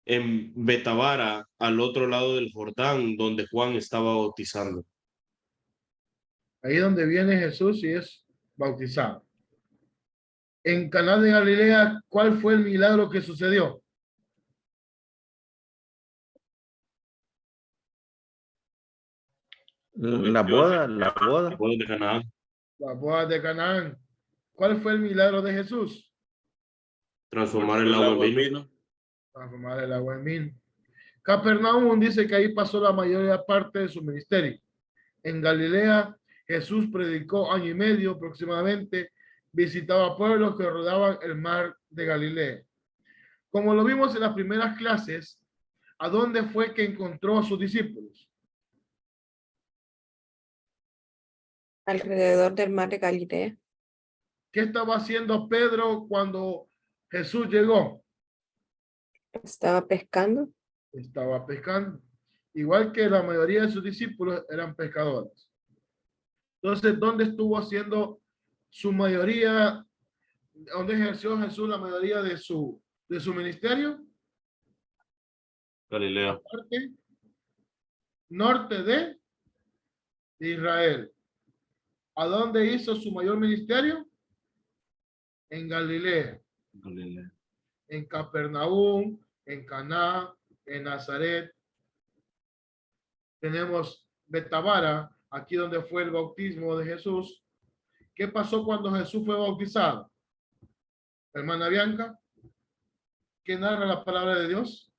en Betabara, al otro lado del Jordán, donde Juan estaba bautizando. Ahí donde viene Jesús y es bautizado. En Caná de Galilea, ¿cuál fue el milagro que sucedió? La boda. La boda de Canaán. La boda de Canaán. ¿Cuál fue el milagro de Jesús? Transformar el agua en vino. Transformar el agua en vino. Capernaum dice que ahí pasó la mayor parte de su ministerio. En Galilea, Jesús predicó 1 año y medio aproximadamente, visitaba pueblos que rodeaban el mar de Galilea. Como lo vimos en las primeras clases, ¿a dónde fue que encontró a sus discípulos? Alrededor del mar de Galilea. ¿Qué estaba haciendo Pedro cuando Jesús llegó? Estaba pescando. Estaba pescando. Igual que la mayoría de sus discípulos eran pescadores. Entonces, ¿dónde estuvo haciendo su mayoría? ¿Dónde ejerció Jesús la mayoría de su ministerio? Galilea. La parte norte de Israel. ¿A dónde hizo su mayor ministerio? En Galilea. Galilea. En Capernaum, en Caná, en Nazaret. Tenemos Betabara, aquí donde fue el bautismo de Jesús. ¿Qué pasó cuando Jesús fue bautizado? Hermana Bianca, ¿qué narra la palabra de Dios?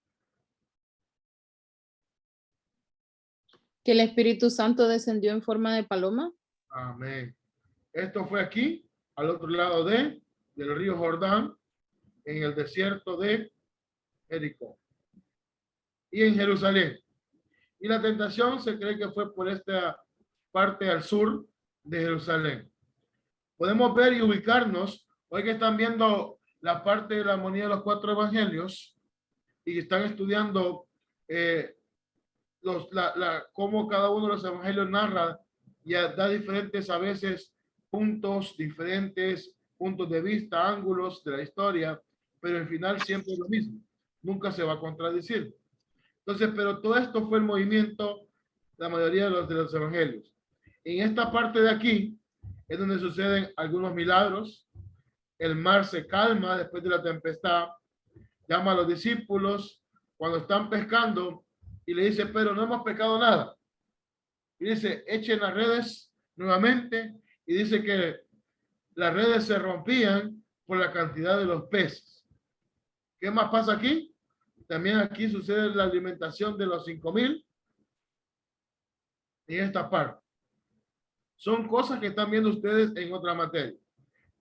Que el Espíritu Santo descendió en forma de paloma. Amén. Esto fue aquí, al otro lado del río Jordán, en el desierto de Jericó. Y en Jerusalén. Y la tentación se cree que fue por esta parte al sur de Jerusalén. Podemos ver y ubicarnos, hoy que están viendo la parte de la armonía de los 4 evangelios y están estudiando cómo cada uno de los evangelios narra y da diferentes a veces diferentes puntos de vista, ángulos de la historia, pero al final siempre es lo mismo. Nunca se va a contradecir. Entonces, pero todo esto fue el movimiento, la mayoría de los evangelios. En esta parte de aquí es donde suceden algunos milagros. El mar se calma después de la tempestad. Llama a los discípulos cuando están pescando y le dice, pero no hemos pescado nada. Y dice, echen las redes nuevamente. Y dice que las redes se rompían por la cantidad de los peces. ¿Qué más pasa aquí? También aquí sucede la alimentación de los 5,000 en esta parte. Son cosas que están viendo ustedes en otra materia.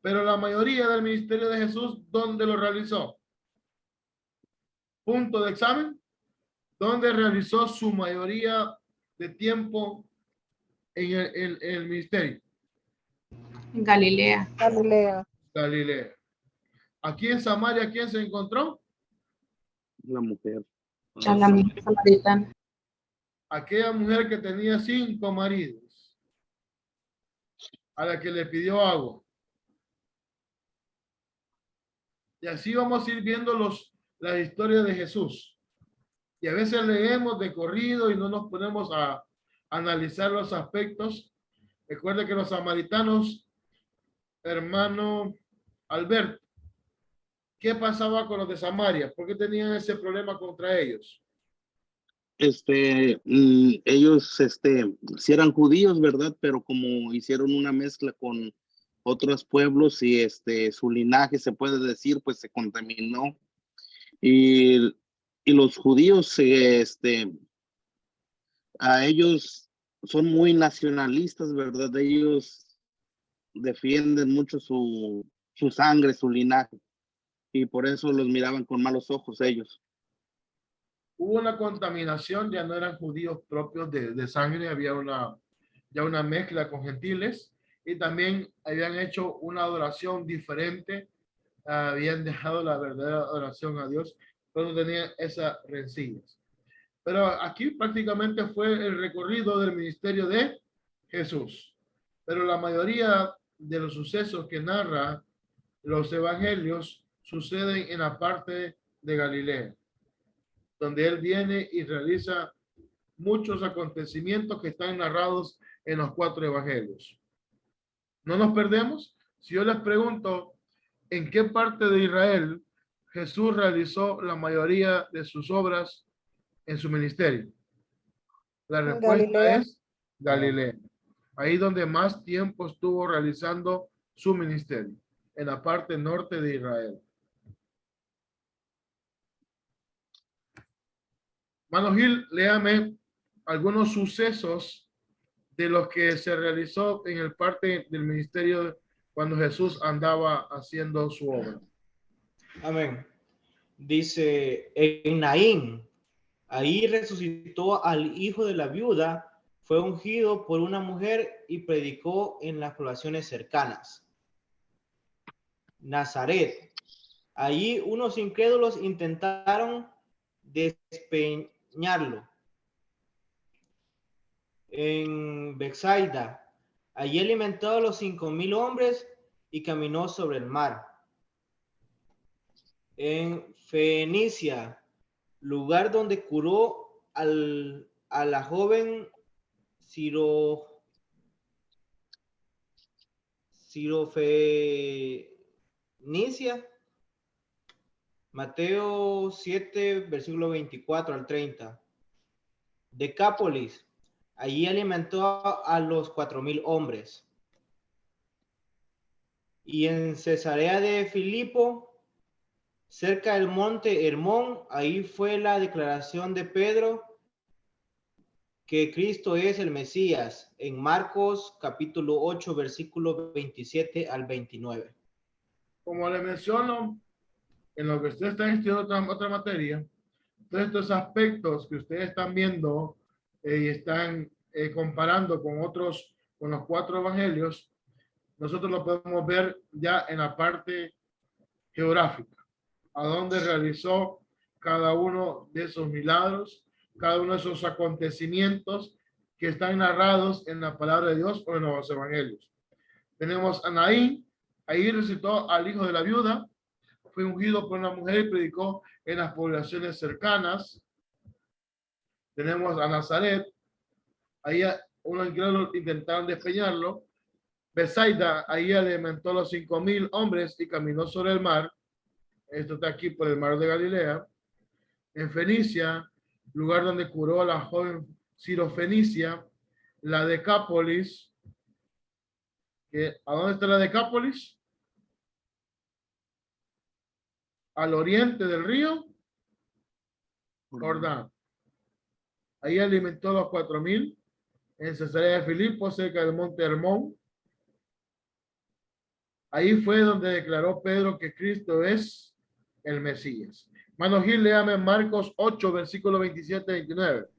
Pero la mayoría del ministerio de Jesús, ¿dónde lo realizó? Punto de examen. ¿Dónde realizó su mayoría de tiempo en el ministerio? En Galilea. Galilea. Galilea. Aquí en Samaria, ¿quién se encontró? La mujer. A la mujer samaritana. Aquella mujer que tenía 5 maridos, a la que le pidió agua. Y así vamos a ir viendo las historias de Jesús. Y a veces leemos de corrido y no nos ponemos a analizar los aspectos. Recuerde que los samaritanos, hermano Alberto, ¿qué pasaba con los de Samaria? ¿Por qué tenían ese problema contra ellos? Ellos, sí eran judíos, ¿verdad? Pero como hicieron una mezcla con otros pueblos y su linaje, se puede decir, pues se contaminó. Y los judíos, a ellos son muy nacionalistas, ¿verdad? Ellos defienden mucho su sangre, su linaje. Y por eso los miraban con malos ojos ellos. Hubo una contaminación, ya no eran judíos propios de sangre, había ya una mezcla con gentiles y también habían hecho una adoración diferente, habían dejado la verdadera adoración a Dios, pero tenían esas rencillas. Pero aquí prácticamente fue el recorrido del ministerio de Jesús. Pero la mayoría de los sucesos que narra los evangelios suceden en la parte de Galilea, donde él viene y realiza muchos acontecimientos que están narrados en los 4 evangelios. No nos perdemos. Si yo les pregunto, ¿en qué parte de Israel Jesús realizó la mayoría de sus obras en su ministerio? La respuesta Galilea. es Galilea. Ahí donde más tiempo estuvo realizando su ministerio, en la parte norte de Israel. Mano Gil, léame algunos sucesos de los que se realizó en el parte del ministerio cuando Jesús andaba haciendo su obra. Amén. Dice, en Naín, ahí resucitó al hijo de la viuda, fue ungido por una mujer y predicó en las poblaciones cercanas. Nazaret, allí unos incrédulos intentaron despeñarlo. En Bethsaida, allí alimentó a los 5,000 hombres y caminó sobre el mar. En Fenicia, lugar donde curó a la joven Sirofenicia. Mateo 7, versículo 24 al 30. Decápolis, allí alimentó a los 4,000 hombres. Y en Cesarea de Filipo, cerca del monte Hermón, ahí fue la declaración de Pedro que Cristo es el Mesías, en Marcos capítulo 8, versículo 27 al 29. Como le menciono, en lo que usted está estudiando otra materia, todos estos aspectos que ustedes están viendo y están comparando con los 4 evangelios, nosotros lo podemos ver ya en la parte geográfica, a donde realizó cada uno de esos milagros, cada uno de esos acontecimientos que están narrados en la palabra de Dios o en los evangelios. Tenemos a Naín, ahí resucitó al hijo de la viuda, fue ungido por una mujer y predicó en las poblaciones cercanas. Tenemos a Nazaret, ahí unos incrédulos intentaron despeñarlo. Bethsaida, ahí alimentó a los 5,000 hombres y caminó sobre el mar. Esto está aquí por el mar de Galilea. En Fenicia, lugar donde curó a la joven Sirofenicia. La Decápolis. ¿A dónde está la Decápolis? Al oriente del río Jordán. Ahí alimentó a los 4,000. En Cesarea de Filipo, cerca del monte Hermón. Ahí fue donde declaró Pedro que Cristo es el Mesías. Mano Gil, léame Marcos 8, versículo 27 y 29.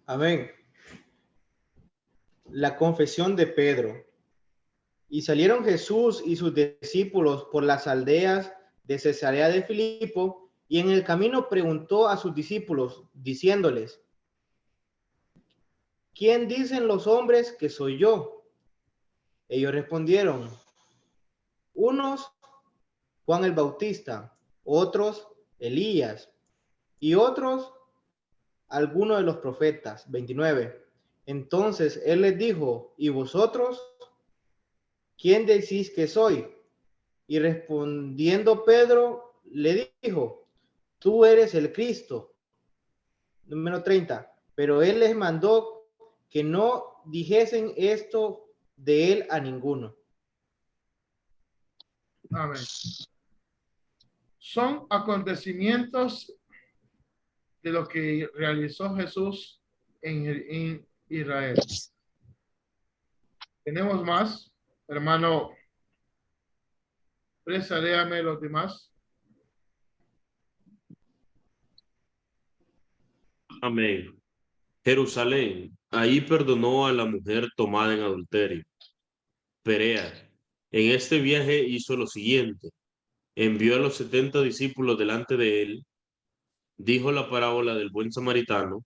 Amén. La confesión de Pedro. Y salieron Jesús y sus discípulos por las aldeas de Cesarea de Filipo, y en el camino preguntó a sus discípulos, diciéndoles, ¿quién dicen los hombres que soy yo? Ellos respondieron, unos Juan el Bautista, otros Elías, y otros alguno de los profetas. 29. Entonces él les dijo, ¿y vosotros? ¿Quién decís que soy? Y respondiendo Pedro, le dijo, tú eres el Cristo. Número 30. Pero él les mandó que no dijesen esto de él a ninguno. Amén. Son acontecimientos de lo que realizó Jesús en Israel. Tenemos más, hermano. Presa, léame los demás. Amén. Jerusalén, ahí perdonó a la mujer tomada en adulterio. Perea, en este viaje hizo lo siguiente. Envió a los 70 discípulos delante de él, dijo la parábola del buen samaritano,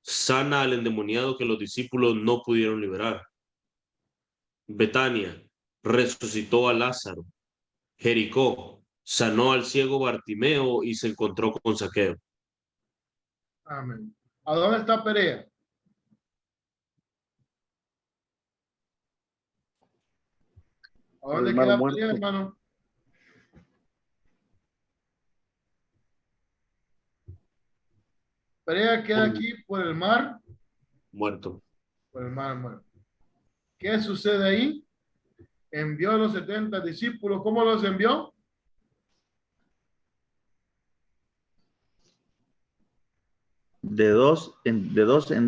sana al endemoniado que los discípulos no pudieron liberar. Betania, resucitó a Lázaro. Jericó, sanó al ciego Bartimeo y se encontró con Zaqueo. Amén. ¿A dónde está Perea? ¿A dónde queda Perea, hermano? Perea queda aquí por el mar. Muerto. Por el mar muerto. ¿Qué sucede ahí? Envió a los 70 discípulos. ¿Cómo los envió? De dos en dos. De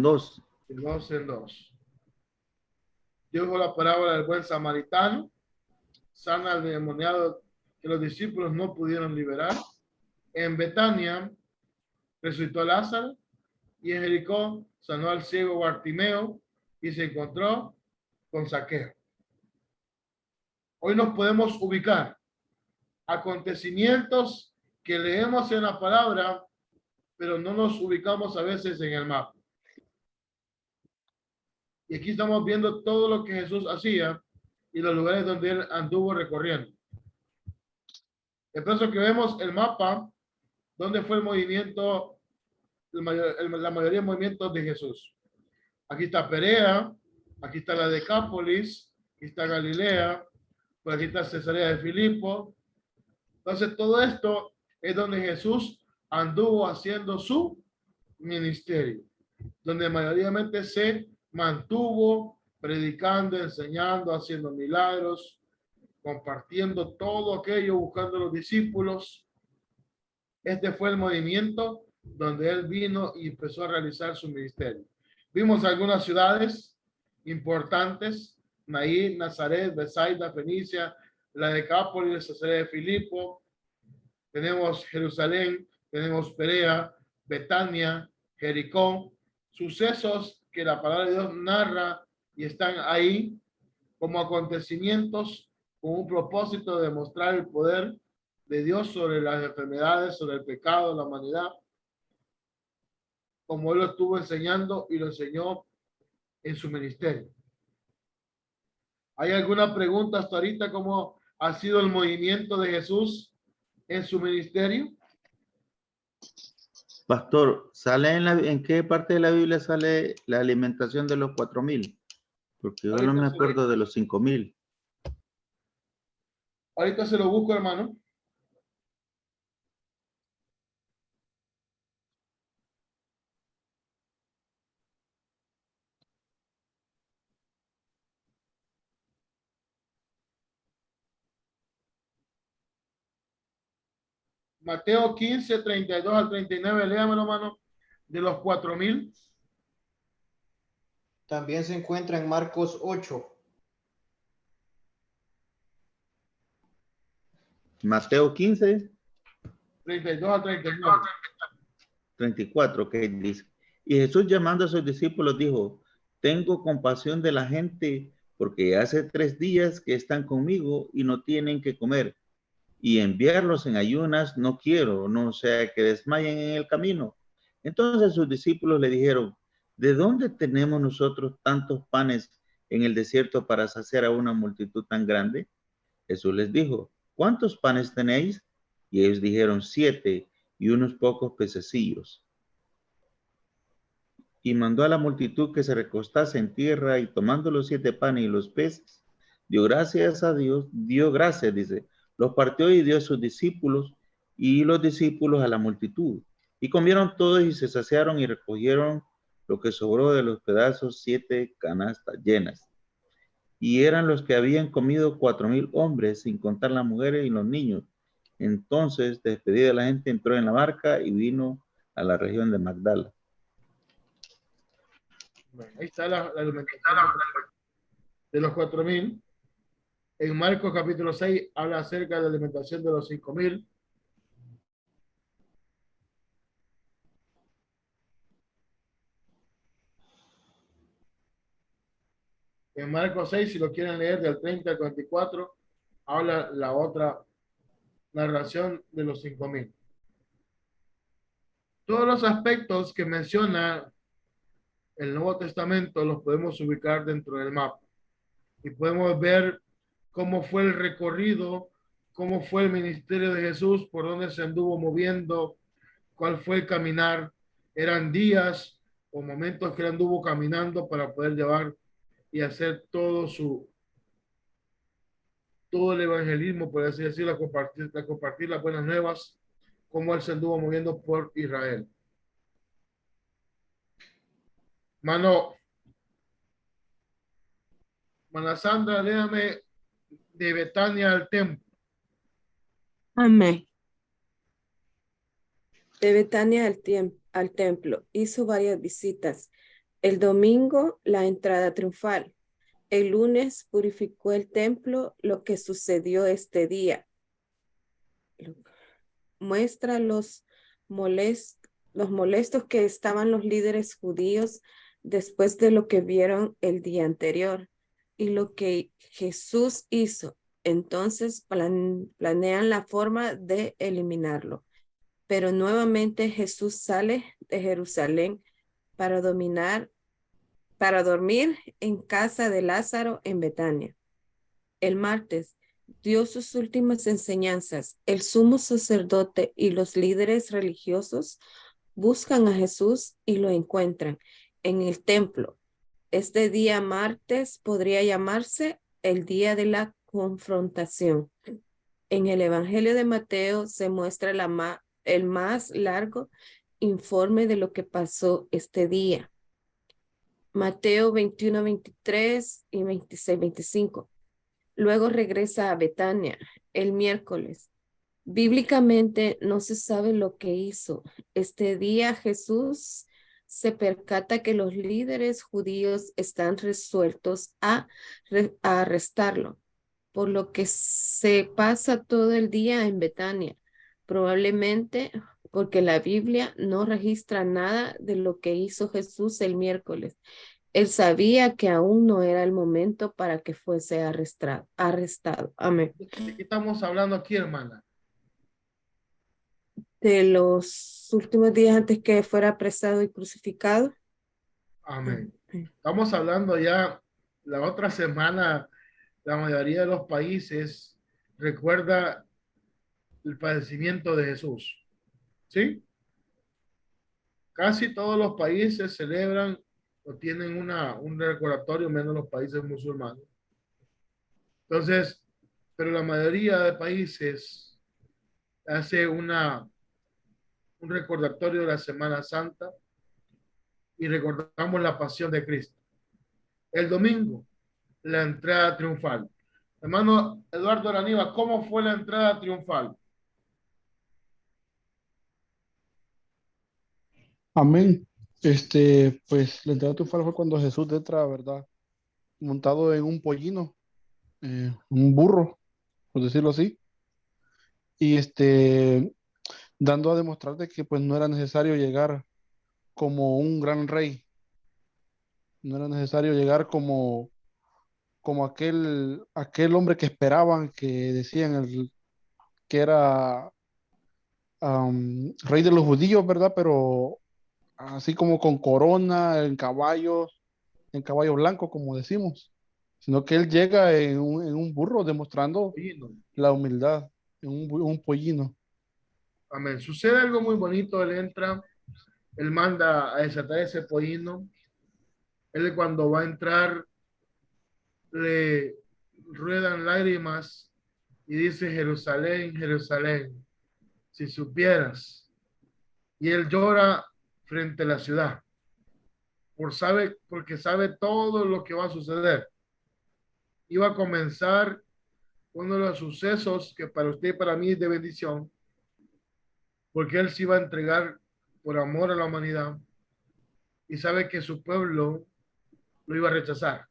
dos en dos. Dijo la parábola del buen samaritano. Sana al endemoniado que los discípulos no pudieron liberar. En Betania resucitó a Lázaro. Y en Jericó sanó al ciego Bartimeo y se encontró con Zaqueo. Hoy nos podemos ubicar acontecimientos que leemos en la palabra, pero no nos ubicamos a veces en el mapa. Y aquí estamos viendo todo lo que Jesús hacía y los lugares donde él anduvo recorriendo. Es por eso que vemos el mapa donde fue el movimiento, la mayoría de movimientos de Jesús. Aquí está Perea, aquí está la Decápolis, aquí está Galilea, por aquí está Cesarea de Filipo. Entonces todo esto es donde Jesús anduvo haciendo su ministerio, donde mayoritariamente se mantuvo predicando, enseñando, haciendo milagros, compartiendo todo aquello, buscando a los discípulos. Este fue el movimiento donde él vino y empezó a realizar su ministerio. Vimos algunas ciudades importantes: Naín, Nazaret, Besaida, Fenicia, la Decápolis, Cesarea de Filipo. Tenemos Jerusalén, tenemos Perea, Betania, Jericó, sucesos que la palabra de Dios narra y están ahí como acontecimientos con un propósito de mostrar el poder de Dios sobre las enfermedades, sobre el pecado, la humanidad, como él lo estuvo enseñando y lo enseñó en su ministerio. ¿Hay alguna pregunta hasta ahorita? ¿Cómo ha sido el movimiento de Jesús en su ministerio? Pastor, ¿sale en qué parte de la Biblia sale la alimentación de los 4,000? Porque yo no me acuerdo de los 5,000. Ahorita se lo busco, hermano. Mateo 15, 32 al 39, léamelo, hermano, de los 4,000. También se encuentra en Marcos 8. Mateo 15. 32 al 39. 34, que dice. Y Jesús, llamando a sus discípulos, dijo: tengo compasión de la gente, porque hace 3 días que están conmigo y no tienen que comer. Y enviarlos en ayunas no quiero, no sea que desmayen en el camino. Entonces sus discípulos le dijeron: ¿de dónde tenemos nosotros tantos panes en el desierto para saciar a una multitud tan grande? Jesús les dijo: ¿cuántos panes tenéis? Y ellos dijeron: 7 y unos pocos pececillos. Y mandó a la multitud que se recostase en tierra, y tomando los 7 panes y los peces, dio gracias a Dios, dio gracias, dice, los partió y dio a sus discípulos, y los discípulos a la multitud. Y comieron todos y se saciaron, y recogieron lo que sobró de los pedazos, 7 canastas llenas. Y eran los que habían comido 4,000 hombres, sin contar las mujeres y los niños. Entonces, despedida la gente, entró en la barca y vino a la región de Magdala. Bueno, ahí está la alimentación de los 4,000. En Marcos capítulo 6 habla acerca de la alimentación de los 5,000. En Marcos 6, si lo quieren leer del 30 al 44, habla la otra narración de los 5,000. Todos los aspectos que menciona el Nuevo Testamento los podemos ubicar dentro del mapa y podemos ver cómo fue el recorrido, cómo fue el ministerio de Jesús, por dónde se anduvo moviendo, cuál fue el caminar. Eran días o momentos que él anduvo caminando para poder llevar y hacer todo el evangelismo, por así decirlo, compartir las buenas nuevas, cómo él se anduvo moviendo por Israel. Mana Sandra, léame de Betania al templo. Amén. De Betania al templo hizo varias visitas. El domingo, la entrada triunfal. El lunes purificó el templo. Lo que sucedió este día muestra los molestos que estaban los líderes judíos después de lo que vieron el día anterior y lo que Jesús hizo. Entonces planean la forma de eliminarlo. Pero nuevamente Jesús sale de Jerusalén para dormir en casa de Lázaro en Betania. El martes dio sus últimas enseñanzas. El sumo sacerdote y los líderes religiosos buscan a Jesús y lo encuentran en el templo. Este día martes podría llamarse el día de la confrontación. En el Evangelio de Mateo se muestra el más largo informe de lo que pasó este día. Mateo 21, 23 y 26, 25. Luego regresa a Betania el miércoles. Bíblicamente no se sabe lo que hizo. Este día Jesús se percata que los líderes judíos están resueltos a arrestarlo, por lo que se pasa todo el día en Betania, probablemente porque la Biblia no registra nada de lo que hizo Jesús el miércoles. Él sabía que aún no era el momento para que fuese arrestado. Amén. ¿De qué estamos hablando aquí, hermana? De los últimos días antes que fuera apresado y crucificado. Amén. Estamos hablando ya la otra semana. La mayoría de los países recuerda el padecimiento de Jesús. ¿Sí? Casi todos los países celebran o tienen un recordatorio, menos los países musulmanes. Entonces, pero la mayoría de países hace un recordatorio de la Semana Santa y recordamos la pasión de Cristo. El domingo, la entrada triunfal. Hermano Eduardo Araniva, ¿cómo fue la entrada triunfal? Amén. Pues la entrada triunfal fue cuando Jesús entra, ¿verdad? Montado en un pollino, un burro, por decirlo así. Y dando a demostrar de que pues no era necesario llegar como un gran rey. No era necesario llegar como aquel hombre que esperaban, que decían que era rey de los judíos, ¿verdad? Pero así como con corona, en caballo blanco, como decimos, sino que él llega en un burro demostrando la humildad, en un pollino. Amén. Sucede algo muy bonito, él entra, él manda a desatar ese pollino, él cuando va a entrar le ruedan lágrimas y dice, Jerusalén, Jerusalén, si supieras. Y él llora frente a la ciudad, porque sabe todo lo que va a suceder. Iba a comenzar uno de los sucesos que para usted y para mí es de bendición, porque él se iba a entregar por amor a la humanidad y sabe que su pueblo lo iba a rechazar.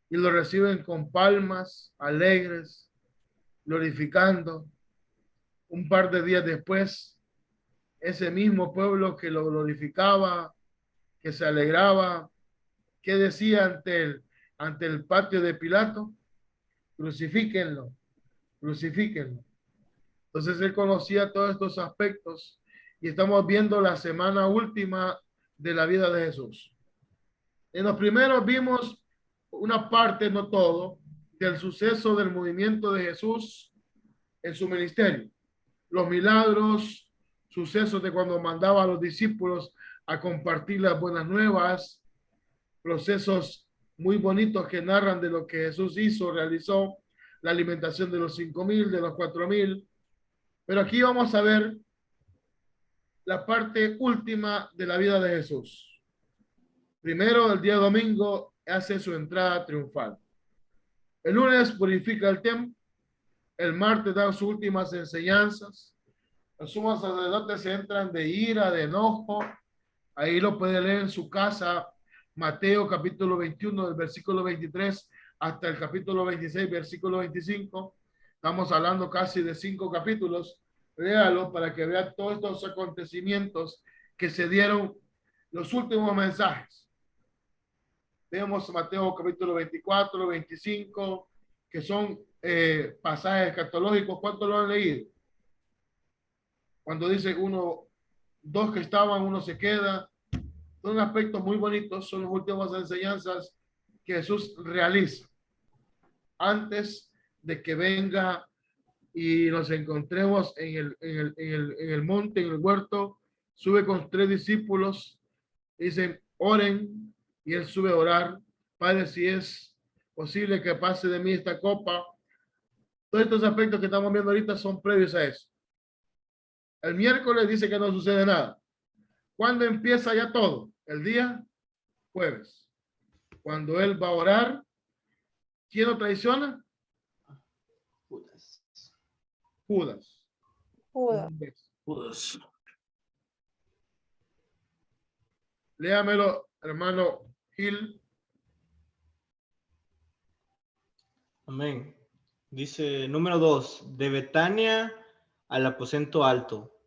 Y lo reciben con palmas, alegres, glorificando. Un par de días después, ese mismo pueblo que lo glorificaba, que se alegraba, ¿qué decía ante el patio de Pilato? Crucifíquenlo, crucifíquenlo. Entonces él conocía todos estos aspectos y estamos viendo la semana última de la vida de Jesús. En los primeros vimos una parte, no todo, del suceso del movimiento de Jesús en su ministerio. Los milagros, sucesos de cuando mandaba a los discípulos a compartir las buenas nuevas, procesos muy bonitos que narran de lo que Jesús hizo, realizó, la alimentación de los 5,000, de los 4,000. Pero aquí vamos a ver la parte última de la vida de Jesús. Primero, el día domingo, hace su entrada triunfal. El lunes purifica el templo. El martes da sus últimas enseñanzas. Los sumos sacerdotes entran de ira, de enojo. Ahí lo puede leer en su casa. Mateo capítulo 21, del versículo 23 hasta el capítulo 26, versículo 25. Estamos hablando casi de 5 capítulos. Léalo para que vea todos estos acontecimientos que se dieron, los últimos mensajes. Vemos Mateo capítulo 24, 25, que son pasajes escatológicos. ¿Cuántos lo han leído? Cuando dice uno, dos que estaban, uno se queda. Son aspectos muy bonitos, son las últimas enseñanzas que Jesús realiza antes de que venga y nos encontremos en el monte, en el huerto. Sube con 3 discípulos, dicen, oren, y él sube a orar. Padre, si es posible que pase de mí esta copa. Todos estos aspectos que estamos viendo ahorita son previos a eso. El miércoles dice que no sucede nada. ¿Cuándo empieza ya todo? El día jueves. Cuando él va a orar, ¿quién lo traiciona? Judas. Judas. Léamelo, hermano Gil. Amén. Dice número 2, de Betania al aposento alto.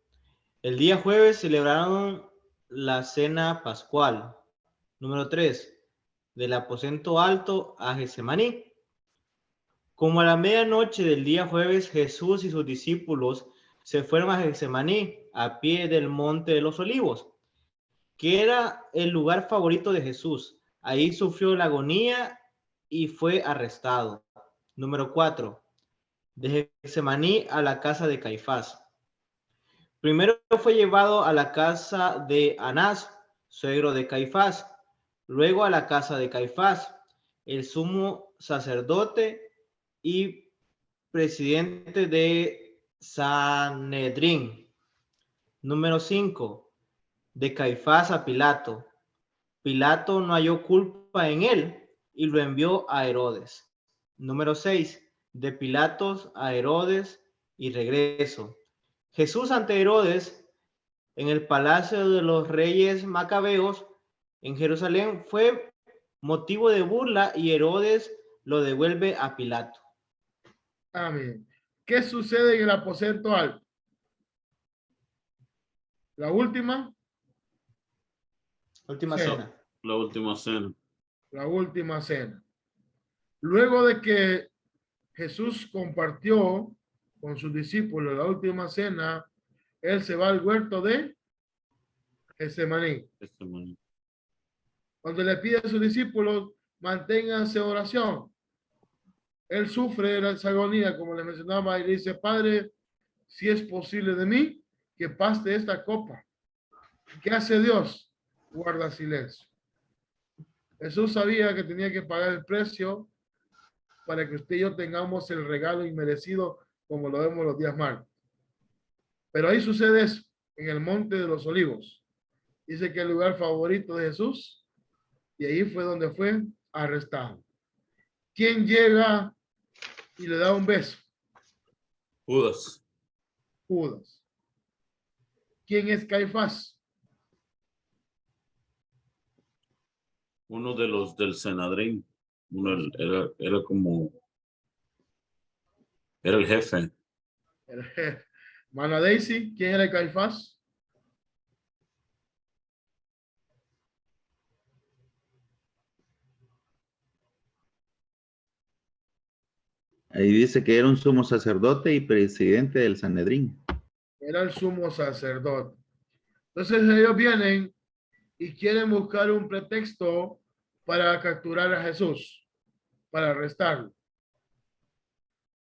El día jueves celebraron la cena pascual. Número 3, del aposento alto a Getsemaní. Como a la medianoche del día jueves, Jesús y sus discípulos se fueron a Getsemaní a pie del monte de los olivos, que era el lugar favorito de Jesús. Ahí sufrió la agonía y fue arrestado. Número 4, de Getsemaní a la casa de Caifás. Primero fue llevado a la casa de Anás, suegro de Caifás, luego a la casa de Caifás, el sumo sacerdote y presidente de Sanedrín. Número 5, de Caifás a Pilato. Pilato no halló culpa en él y lo envió a Herodes. Número 6, de Pilatos a Herodes y regreso. Jesús ante Herodes en el palacio de los reyes macabeos en Jerusalén fue motivo de burla y Herodes lo devuelve a Pilato. Amén. ¿Qué sucede en el aposento alto? La última Última Cena. cena. La última cena. La última cena. Luego de que Jesús compartió con sus discípulos la última cena, él se va al huerto de Getsemaní, donde le pide a sus discípulos, manténganse en oración. Él sufre esa agonía, como le mencionaba, y le dice, Padre, si es posible de mí, que pase esta copa. ¿Qué hace Dios? Guarda silencio. Jesús sabía que tenía que pagar el precio para que usted y yo tengamos el regalo inmerecido, como lo vemos los días martes. Pero ahí sucede eso, en el Monte de los Olivos. Dice que el lugar favorito de Jesús, y ahí fue donde fue arrestado. ¿Quién llega y le da un beso? Judas. Judas. ¿Quién es Caifás? Uno de los del Sanedrín. Era como... Era el jefe. El jefe. Mana Daisy, ¿quién era Caifás? Ahí dice que era un sumo sacerdote y presidente del Sanedrín. Era el sumo sacerdote. Entonces ellos vienen y quieren buscar un pretexto para capturar a Jesús, para arrestarlo.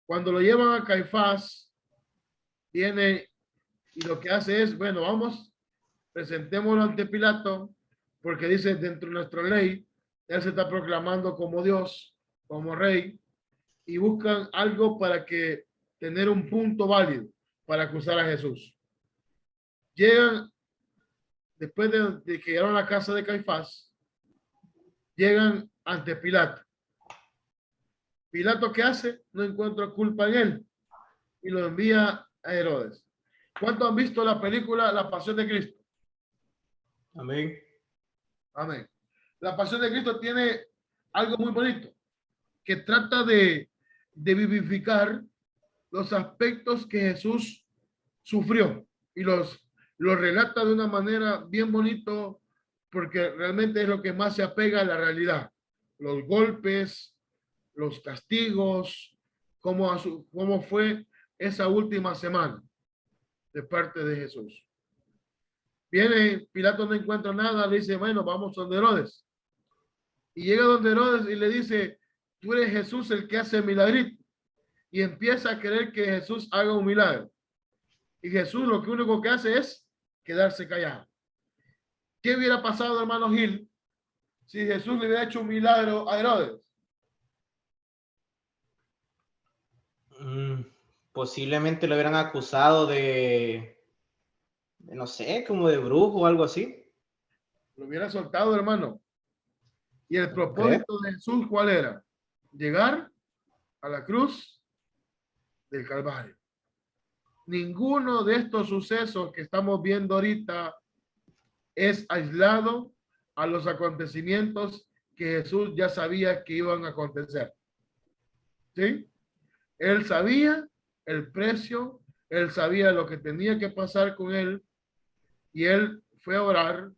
Cuando lo llevan a Caifás, viene y lo que hace es, bueno, vamos, presentémoslo ante Pilato, porque dice dentro de nuestra ley, él se está proclamando como Dios, como rey, y buscan algo para que tener un punto válido para acusar a Jesús. Llegan, después de que llegaron a la casa de Caifás, llegan ante Pilato. Pilato, ¿qué hace? No encuentra culpa en él y lo envía a Herodes. ¿Cuántos han visto la película La Pasión de Cristo? Amén. Amén. La Pasión de Cristo tiene algo muy bonito, que trata de vivificar los aspectos que Jesús sufrió y los relata de una manera bien bonito, porque realmente es lo que más se apega a la realidad. Los golpes, los castigos, cómo fue esa última semana de parte de Jesús. Viene, Pilato no encuentra nada, le dice, bueno, vamos donde Herodes. Y llega donde Herodes y le dice, tú eres Jesús el que hace milagrito. Y empieza a querer que Jesús haga un milagro. Y Jesús lo único que hace es quedarse callado. ¿Qué hubiera pasado, hermano Gil, si Jesús le hubiera hecho un milagro a Herodes? Posiblemente lo hubieran acusado de, no sé, como de brujo o algo así. Lo hubiera soltado, hermano. Y el propósito de Jesús, ¿cuál era? Llegar a la cruz del Calvario. Ninguno de estos sucesos que estamos viendo ahorita es aislado a los acontecimientos que Jesús ya sabía que iban a acontecer. ¿Sí? Él sabía el precio, él sabía lo que tenía que pasar con él, y él fue a orar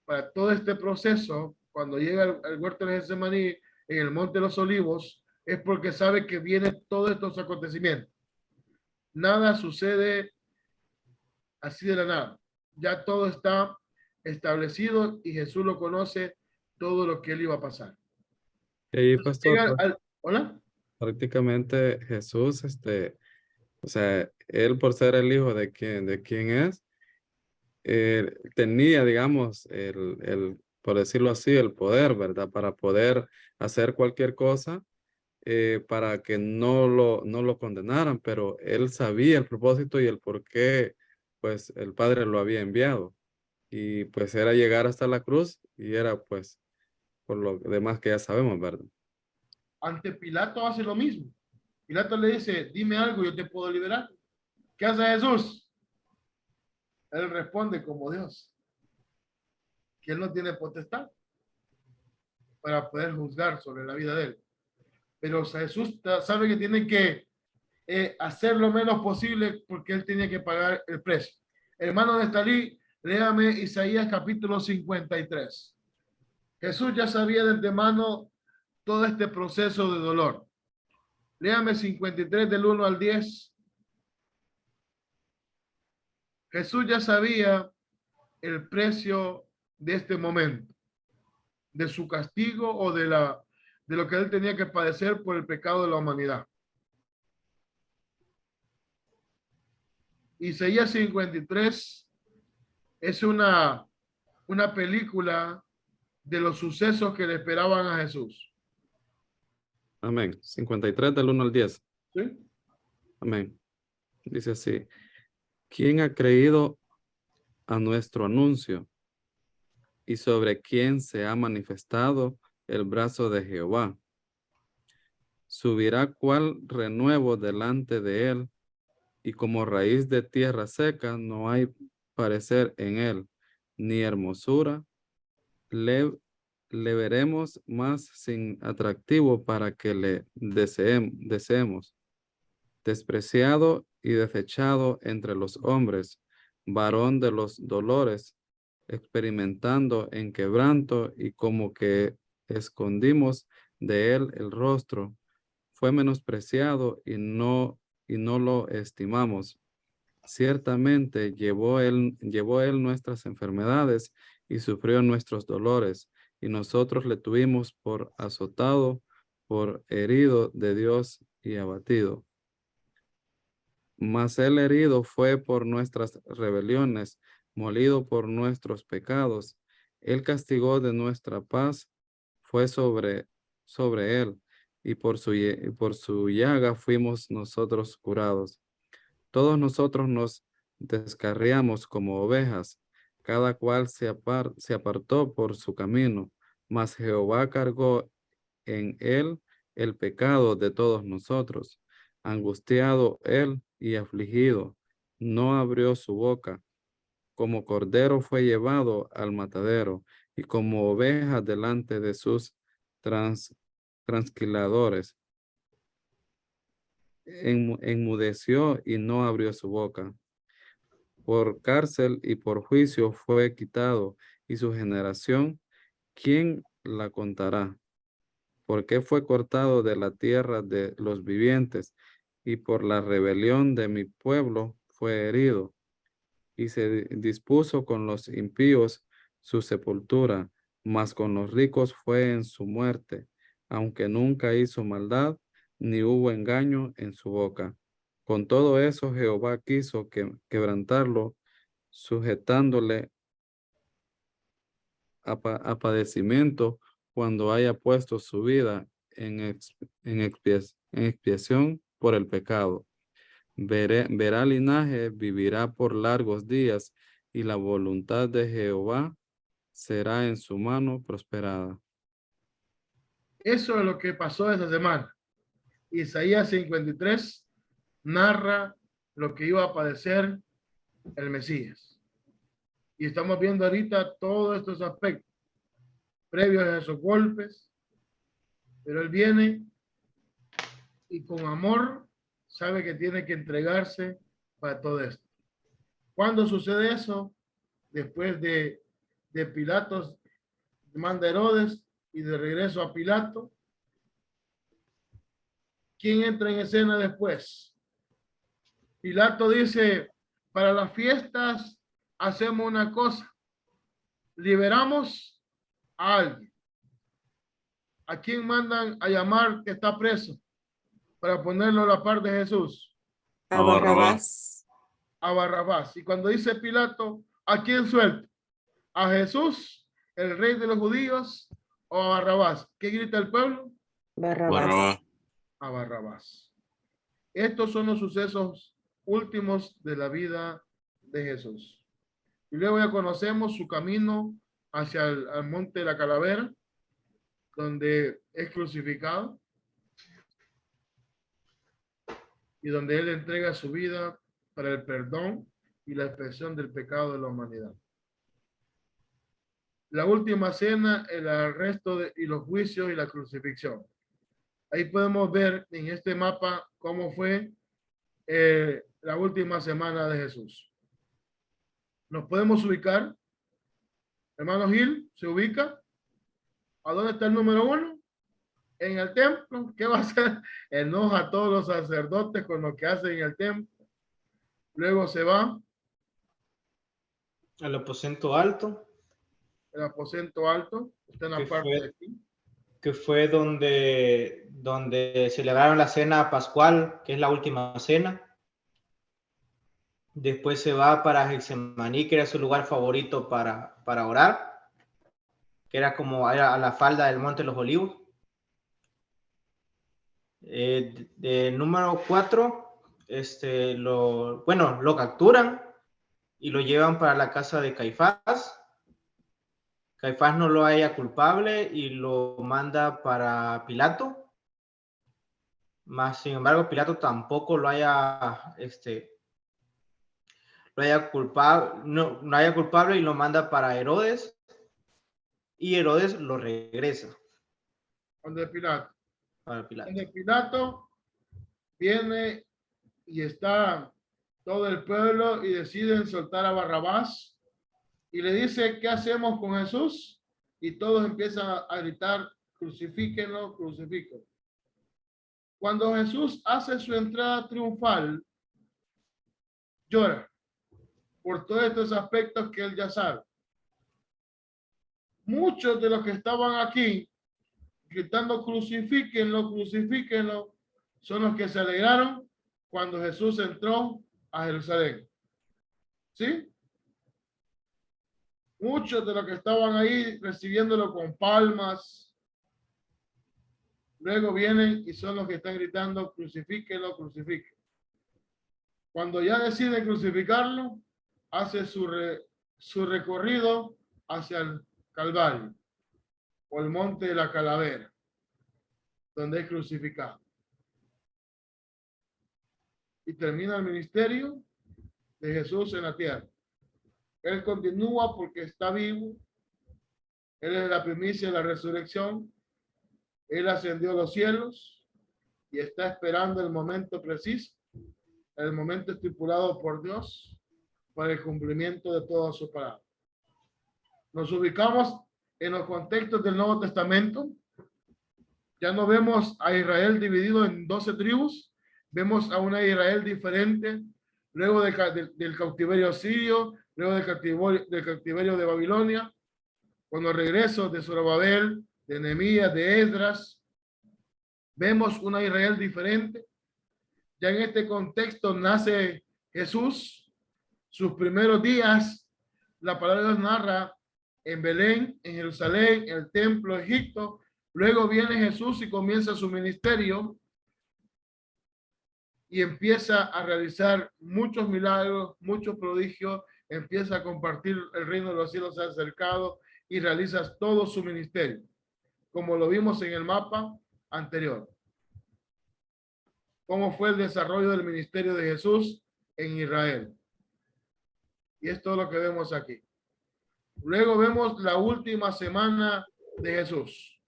para todo este proceso. Cuando llega al huerto de Getsemaní, en el Monte de los Olivos, es porque sabe que vienen todos estos acontecimientos. Nada sucede así de la nada. Ya todo está establecido y Jesús lo conoce, todo lo que él iba a pasar. Y ahí, pastor, ¿Hola? prácticamente Jesús, o sea, él por ser el hijo de quien es, tenía, digamos, por decirlo así, el poder, ¿verdad? Para poder hacer cualquier cosa para que no lo condenaran, pero él sabía el propósito y el por qué, pues, el Padre lo había enviado. Y pues era llegar hasta la cruz y era, pues, por lo demás que ya sabemos, ¿verdad? Ante Pilato hace lo mismo. Pilato le dice, dime algo, yo te puedo liberar. ¿Qué hace Jesús? Él responde como Dios, que él no tiene potestad para poder juzgar sobre la vida de él. Pero Jesús sabe que tiene que hacer lo menos posible porque él tiene que pagar el precio. Hermano Nestalí, Léame Isaías capítulo 53. Jesús ya sabía de antemano todo este proceso de dolor. Léame 53 del 1 al 10. Jesús ya sabía el precio de este momento, de su castigo o de lo que él tenía que padecer por el pecado de la humanidad. Isaías 53 es una película de los sucesos que le esperaban a Jesús. Amén. 53 del 1 al 10. ¿Sí? Amén. Dice así. ¿Quién ha creído a nuestro anuncio? ¿Y sobre quién se ha manifestado el brazo de Jehová? Subirá cual renuevo delante de él, y como raíz de tierra seca no hay parecer en él, ni hermosura. Le veremos más sin atractivo para que le deseemos. Despreciado y desechado entre los hombres, varón de los dolores, experimentando en quebranto, y como que escondimos de él el rostro. Fue menospreciado y no lo estimamos. Ciertamente llevó él nuestras enfermedades y sufrió nuestros dolores, y nosotros le tuvimos por azotado, por herido de Dios y abatido. Mas el herido fue por nuestras rebeliones, molido por nuestros pecados. El castigo de nuestra paz fue sobre él, y por su llaga fuimos nosotros curados. Todos nosotros nos descarriamos como ovejas, cada cual se apartó por su camino, mas Jehová cargó en él el pecado de todos nosotros. Angustiado él y afligido, no abrió su boca. Como cordero fue llevado al matadero, y como oveja delante de sus transquiladores. Enmudeció y no abrió su boca. Por cárcel y por juicio fue quitado, y su generación, ¿quién la contará? Porque fue cortado de la tierra de los vivientes, y por la rebelión de mi pueblo fue herido. Y se dispuso con los impíos su sepultura, mas con los ricos fue en su muerte, aunque nunca hizo maldad, ni hubo engaño en su boca. Con todo eso Jehová quiso quebrantarlo, sujetándole a padecimiento, cuando haya puesto su vida en expiación por el pecado. Verá linaje, vivirá por largos días, y la voluntad de Jehová será en su mano prosperada. Eso es lo que pasó esa semana. Isaías 53 narra lo que iba a padecer el Mesías. Y estamos viendo ahorita todos estos aspectos previos a esos golpes, pero él viene y con amor sabe que tiene que entregarse para todo esto. ¿Cuándo sucede eso? Después de Pilatos manda Herodes y de regreso a Pilato. ¿Quién entra en escena después? Pilato dice, para las fiestas hacemos una cosa, liberamos a alguien. ¿A quién mandan a llamar que está preso para ponerlo a la par de Jesús? A Barrabás. A Barrabás. Y cuando dice Pilato, ¿a quién suelta? ¿A Jesús, el rey de los judíos, o a Barrabás? ¿Qué grita el pueblo? Barrabás. A Barrabás. Estos son los sucesos últimos de la vida de Jesús. Y luego ya conocemos su camino hacia el monte de la calavera, donde es crucificado y donde él entrega su vida para el perdón y la expresión del pecado de la humanidad. La última cena, el arresto y los juicios y la crucifixión. Ahí podemos ver en este mapa cómo fue la última semana de Jesús. ¿Nos podemos ubicar? Hermano Gil, ¿se ubica? ¿A dónde está el número 1? En el templo. ¿Qué va a hacer? Enoja a todos los sacerdotes con lo que hacen en el templo. Luego se va al aposento alto. El aposento alto. Está en la parte de aquí. Que fue donde celebraron la cena pascual, que es la última cena. Después se va para Getsemaní, que era su lugar favorito para orar, que era como a la falda del Monte de los Olivos. Número 4, lo capturan y lo llevan para la casa de Caifás. Caifás no lo halla culpable y lo manda para Pilato. Más sin embargo, Pilato tampoco lo haya culpable, no haya culpable y lo manda para Herodes. Y Herodes lo regresa. ¿Dónde Pilato? Para Pilato. Donde Pilato viene y está todo el pueblo y deciden soltar a Barrabás y le dice, ¿qué hacemos con Jesús? Y todos empiezan a gritar, crucifíquenlo, crucifíquenlo. Cuando Jesús hace su entrada triunfal, llora por todos estos aspectos que él ya sabe. Muchos de los que estaban aquí gritando crucifíquenlo, crucifíquenlo, son los que se alegraron cuando Jesús entró a Jerusalén. ¿Sí? Muchos de los que estaban ahí recibiéndolo con palmas, luego vienen y son los que están gritando crucifíquenlo, crucifíquenlo. Cuando ya deciden crucificarlo, hace su recorrido hacia el Calvario o el monte de la Calavera, donde es crucificado. Y termina el ministerio de Jesús en la tierra. Él continúa porque está vivo. Él es la primicia de la resurrección. Él ascendió a los cielos y está esperando el momento preciso, el momento estipulado por Dios para el cumplimiento de toda su palabra. Nos ubicamos en los contextos del Nuevo Testamento. Ya no vemos a Israel dividido en 12 tribus, vemos a una Israel diferente, luego del cautiverio asirio, luego del cautiverio de Babilonia, con los regresos de Zorobabel, de Nehemías, de Esdras, vemos una Israel diferente. Ya en este contexto nace Jesús, sus primeros días, la palabra de Dios narra en Belén, en Jerusalén, en el templo de Egipto. Luego viene Jesús y comienza su ministerio y empieza a realizar muchos milagros, muchos prodigios, empieza a compartir el reino de los cielos acercado y realiza todo su ministerio, como lo vimos en el mapa anterior. ¿Cómo fue el desarrollo del ministerio de Jesús en Israel? Y esto es lo que vemos aquí. Luego vemos la última semana de Jesús.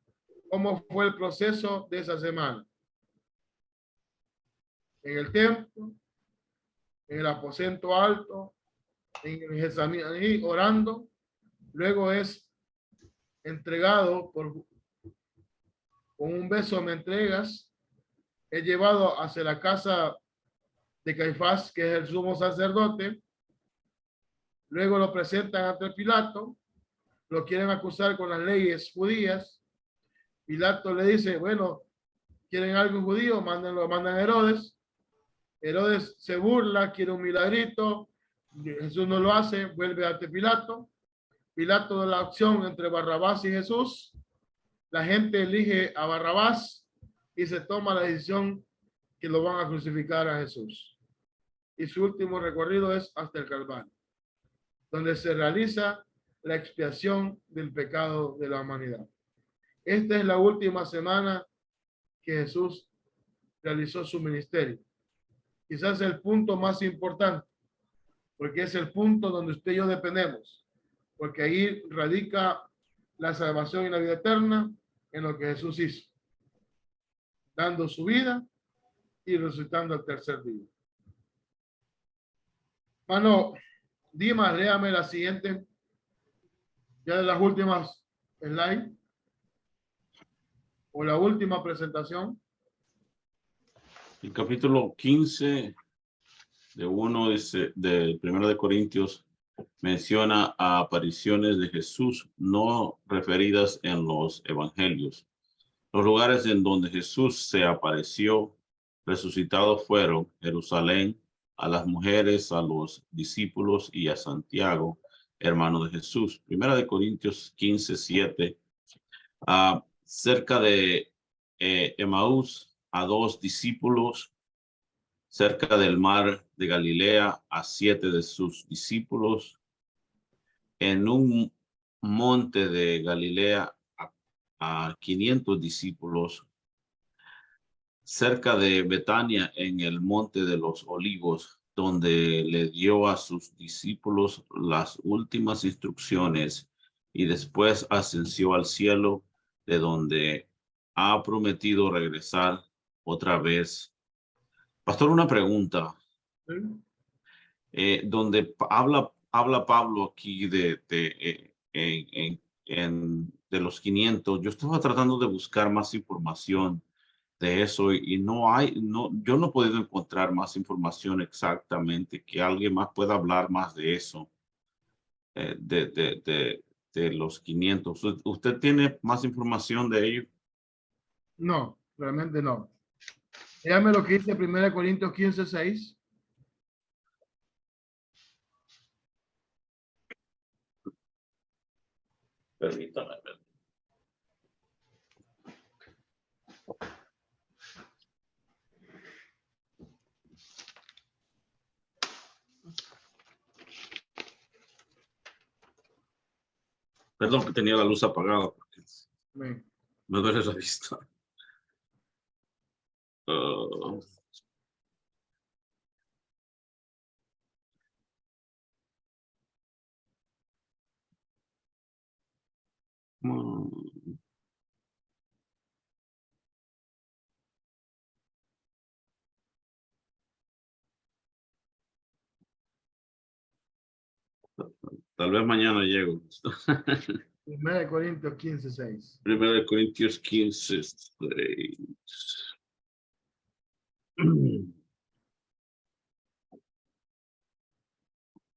¿Cómo fue el proceso de esa semana? En el templo, en el aposento alto, en el Getsemaní orando. Luego es entregado con un beso me entregas. Es llevado hacia la casa de Caifás, que es el sumo sacerdote. Luego lo presentan ante Pilato. Lo quieren acusar con las leyes judías. Pilato le dice, bueno, ¿quieren algo judío? Mándenlo, mandan a Herodes. Herodes se burla, quiere un milagrito. Jesús no lo hace, vuelve ante Pilato. Pilato da la opción entre Barrabás y Jesús. La gente elige a Barrabás y se toma la decisión que lo van a crucificar a Jesús. Y su último recorrido es hasta el Calvario, donde se realiza la expiación del pecado de la humanidad. Esta es la última semana que Jesús realizó su ministerio. Quizás el punto más importante, porque es el punto donde usted y yo dependemos, porque ahí radica la salvación y la vida eterna en lo que Jesús hizo, dando su vida y resucitando al tercer día. Hermano, Dima, léame la siguiente. Ya de las últimas slide. O la última presentación. El capítulo 15 de 1 de 1 de Corintios menciona a apariciones de Jesús no referidas en los evangelios. Los lugares en donde Jesús se apareció resucitado fueron Jerusalén, a las mujeres, a los discípulos y a Santiago, hermano de Jesús. 1 de Corintios 15, 7. Cerca de Emaús, a 2 discípulos, cerca del mar de Galilea, a 7 de sus discípulos, en un monte de Galilea, a 500 discípulos, cerca de Betania, en el monte de los olivos, donde le dio a sus discípulos las últimas instrucciones y después ascendió al cielo, de donde ha prometido regresar otra vez. Pastor, una pregunta. Donde habla Pablo aquí de los 500, yo estaba tratando de buscar más información de eso y yo no he podido encontrar más información exactamente, que alguien más pueda hablar más de eso, de los 500. ¿Usted tiene más información de ello? No, realmente no. Dígame lo que dice 1 Corintios 15, 6. Permítame. Perdón que tenía la luz apagada porque me duele la vista. Tal vez mañana llego. 1 Corintios 15, 6. 1 Corintios 15, 6.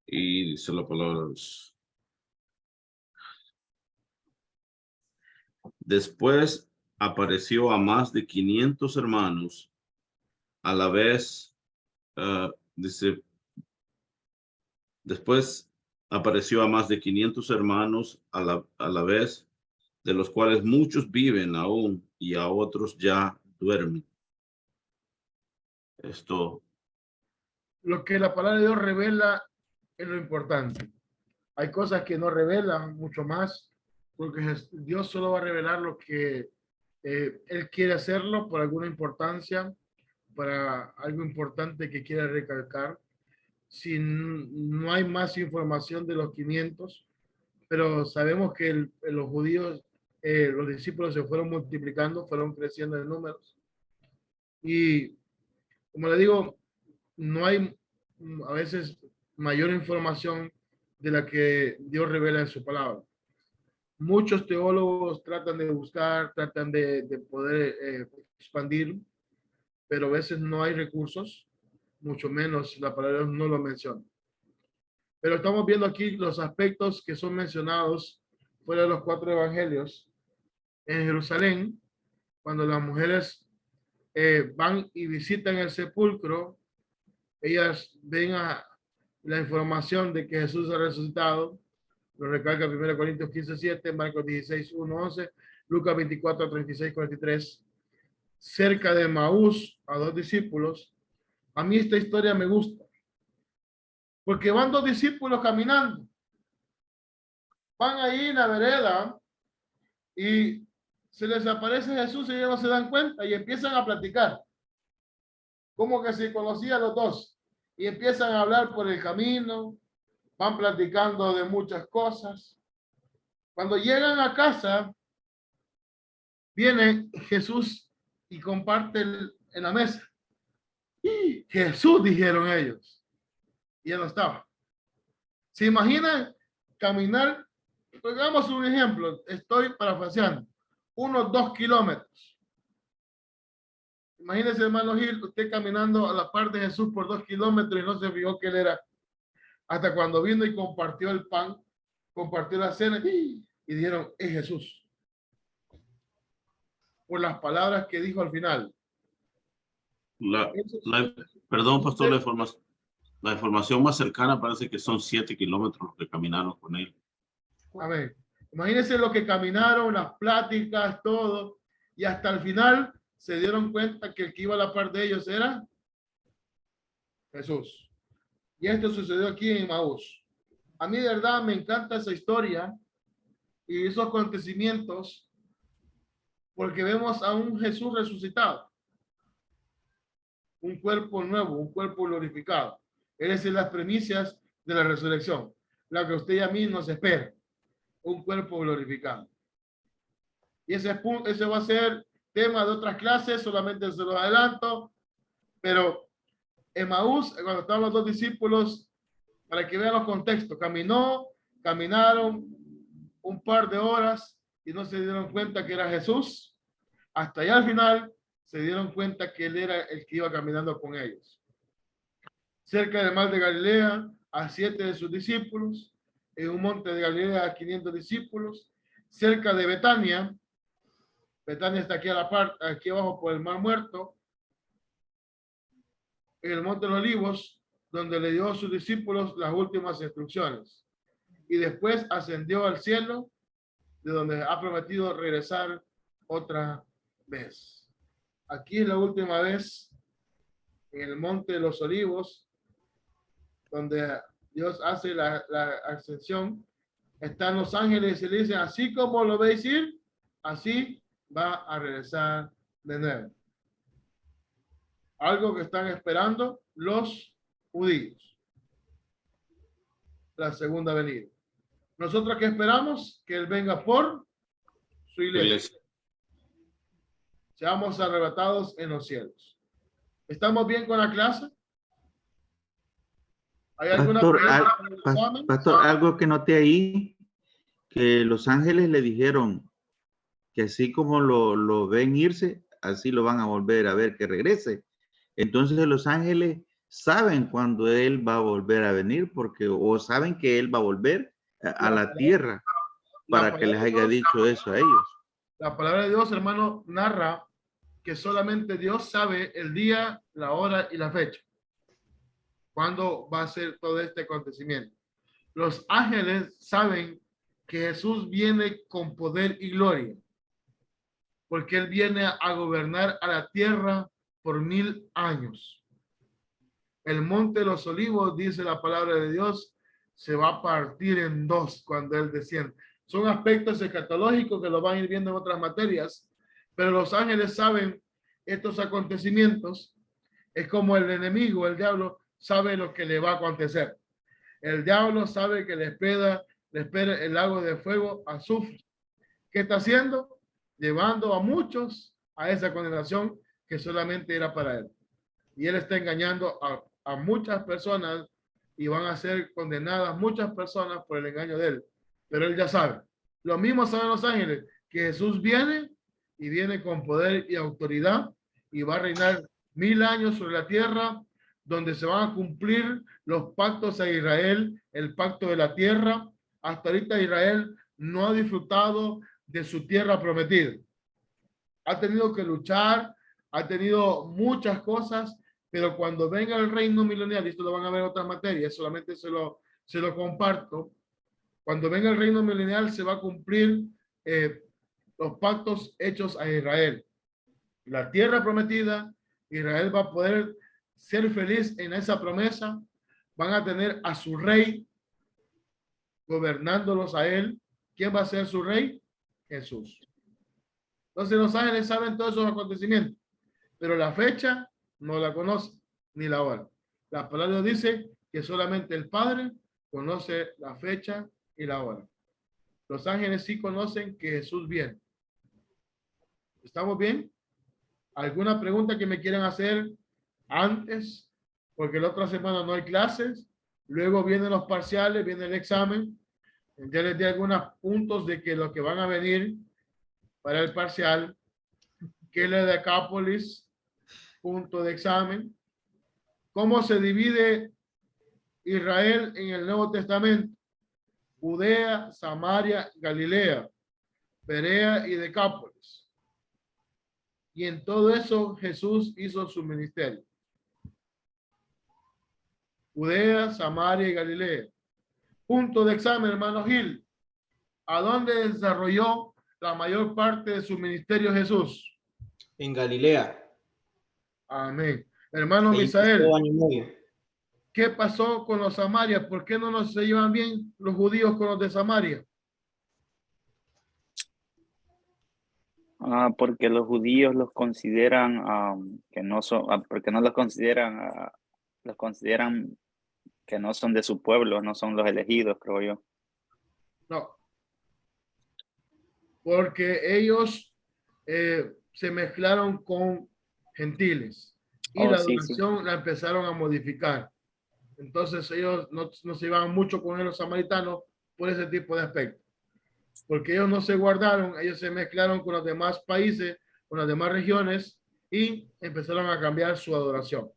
Y dice la palabra. Después apareció a más de 500 hermanos a la vez. Dice, después apareció a más de 500 hermanos a la vez, de los cuales muchos viven aún y a otros ya duermen. Esto. Lo que la palabra de Dios revela es lo importante. Hay cosas que no revelan mucho más, porque Dios solo va a revelar lo que Él quiere hacerlo por alguna importancia, para algo importante que quiera recalcar. Si no hay más información de los 500, pero sabemos que los judíos, los discípulos se fueron multiplicando, fueron creciendo en números. Y como le digo, no hay a veces mayor información de la que Dios revela en su palabra. Muchos teólogos tratan de buscar, tratan de poder expandir, pero a veces no hay recursos, mucho menos la palabra no lo menciona. Pero estamos viendo aquí los aspectos que son mencionados fuera de los 4 evangelios. En Jerusalén, cuando las mujeres van y visitan el sepulcro, ellas ven la información de que Jesús ha resucitado. Lo recalca 1 Corintios 15, 7, Marcos 16, 1, 11, Lucas 24, 36, 43. Cerca de Maús, a 2 discípulos. A mí esta historia me gusta, porque van 2 discípulos caminando. Van ahí en la vereda y se les aparece Jesús y ellos no se dan cuenta y empiezan a platicar. Como que se conocían los 2 y empiezan a hablar por el camino, van platicando de muchas cosas. Cuando llegan a casa, viene Jesús y comparte en la mesa. ¡Y Jesús! Dijeron ellos. Y ya no estaba. ¿Se imaginan caminar? Pongamos un ejemplo, estoy parafraseando, unos 2 kilómetros. Imagínese, hermano Gil, usted caminando a la par de Jesús por 2 kilómetros y no se fijó que él era. Hasta cuando vino y compartió el pan, compartió la cena y dijeron, es Jesús. Por las palabras que dijo al final. Perdón, pastor, la información más cercana parece que son 7 kilómetros los que caminaron con él. A ver, imagínense lo que caminaron, las pláticas, todo, y hasta el final se dieron cuenta que el que iba a la par de ellos era Jesús. Y esto sucedió aquí en Emaús. A mí de verdad me encanta esa historia y esos acontecimientos porque vemos a un Jesús resucitado. Un cuerpo nuevo, un cuerpo glorificado. Esas son las premisas de la resurrección. La que usted y a mí nos espera. Un cuerpo glorificado. Y ese va a ser tema de otras clases, solamente se los adelanto. Pero Emaús, cuando estaban los dos discípulos, para que vean los contextos, caminaron un par de horas y no se dieron cuenta que era Jesús. Hasta allá al final se dieron cuenta que él era el que iba caminando con ellos. Cerca del mar de Galilea, a 7 de sus discípulos, en un monte de Galilea a 500 discípulos, cerca de Betania. Betania está aquí a la parte, aquí abajo por el mar Muerto, en el monte de los Olivos, donde le dio a sus discípulos las últimas instrucciones. Y después ascendió al cielo, de donde ha prometido regresar otra vez. Aquí es la última vez, en el monte de los Olivos, donde Dios hace la ascensión. Están los ángeles y le dicen, así como lo veis ir, así va a regresar de nuevo. Algo que están esperando los judíos. La segunda venida. Nosotros que esperamos que él venga por su iglesia. Seamos arrebatados en los cielos. ¿Estamos bien con la clase? ¿Hay alguna pregunta? Pastor, algo que noté ahí, que los ángeles le dijeron que así como lo ven irse, así lo van a volver a ver que regrese. Entonces los ángeles saben cuando él va a volver a venir, porque o saben que él va a volver a la tierra para que les haya dicho eso a ellos. La palabra de Dios, hermano, narra que solamente Dios sabe el día, la hora y la fecha. ¿Cuándo va a ser todo este acontecimiento? Los ángeles saben que Jesús viene con poder y gloria, porque él viene a gobernar a la tierra por 1000 años. El monte de los Olivos, dice la palabra de Dios, se va a partir en dos cuando él desciende. Son aspectos escatológicos que lo van a ir viendo en otras materias, pero los ángeles saben estos acontecimientos. Es como el enemigo, el diablo, sabe lo que le va a acontecer. El diablo sabe que le espera el lago de fuego, azufre. ¿Qué está haciendo? Llevando a muchos a esa condenación que solamente era para él. Y él está engañando a muchas personas y van a ser condenadas muchas personas por el engaño de él. Pero él ya sabe. Lo mismo saben los ángeles, que Jesús viene y viene con poder y autoridad y va a reinar 1000 años sobre la tierra, donde se van a cumplir los pactos a Israel, el pacto de la tierra. Hasta ahorita Israel no ha disfrutado de su tierra prometida. Ha tenido que luchar, ha tenido muchas cosas, pero cuando venga el reino milenial, y esto lo van a ver en otras materias, solamente se lo comparto, cuando venga el reino milenial se va a cumplir los pactos hechos a Israel. La tierra prometida, Israel va a poder ser feliz en esa promesa, van a tener a su rey gobernándolos a él. ¿Quién va a ser su rey? Jesús. Entonces los ángeles saben todos esos acontecimientos, pero la fecha no la conocen, ni la hora. La palabra dice que solamente el Padre conoce la fecha y la hora. Los ángeles sí conocen que Jesús viene. ¿Estamos bien? ¿Alguna pregunta que me quieran hacer antes? Porque la otra semana no hay clases Luego vienen los parciales, viene el examen. Ya les di algunos puntos de que lo que van a venir para el parcial, que es la Decápolis, punto de examen. ¿Cómo se divide Israel en el Nuevo Testamento? Judea, Samaria, Galilea, Perea y Decápolis. Y en todo eso Jesús hizo su ministerio. Judea, Samaria y Galilea. Punto de examen, hermano Gil. ¿A dónde desarrolló la mayor parte de su ministerio Jesús? En Galilea. Amén. Hermano Ahí Misael, pasó año y medio. ¿qué pasó con los Samaria? ¿Por qué no se llevan bien los judíos con los de Samaria? Porque los judíos los consideran que no son, porque no los consideran que no son de su pueblo, no son los elegidos, creo yo. No. Porque ellos se mezclaron con gentiles y la Sí, adoración la empezaron a modificar. Entonces ellos no se iban mucho con los samaritanos por ese tipo de aspecto. Porque ellos no se guardaron, ellos se mezclaron con los demás países, con las demás regiones y empezaron a cambiar su adoración.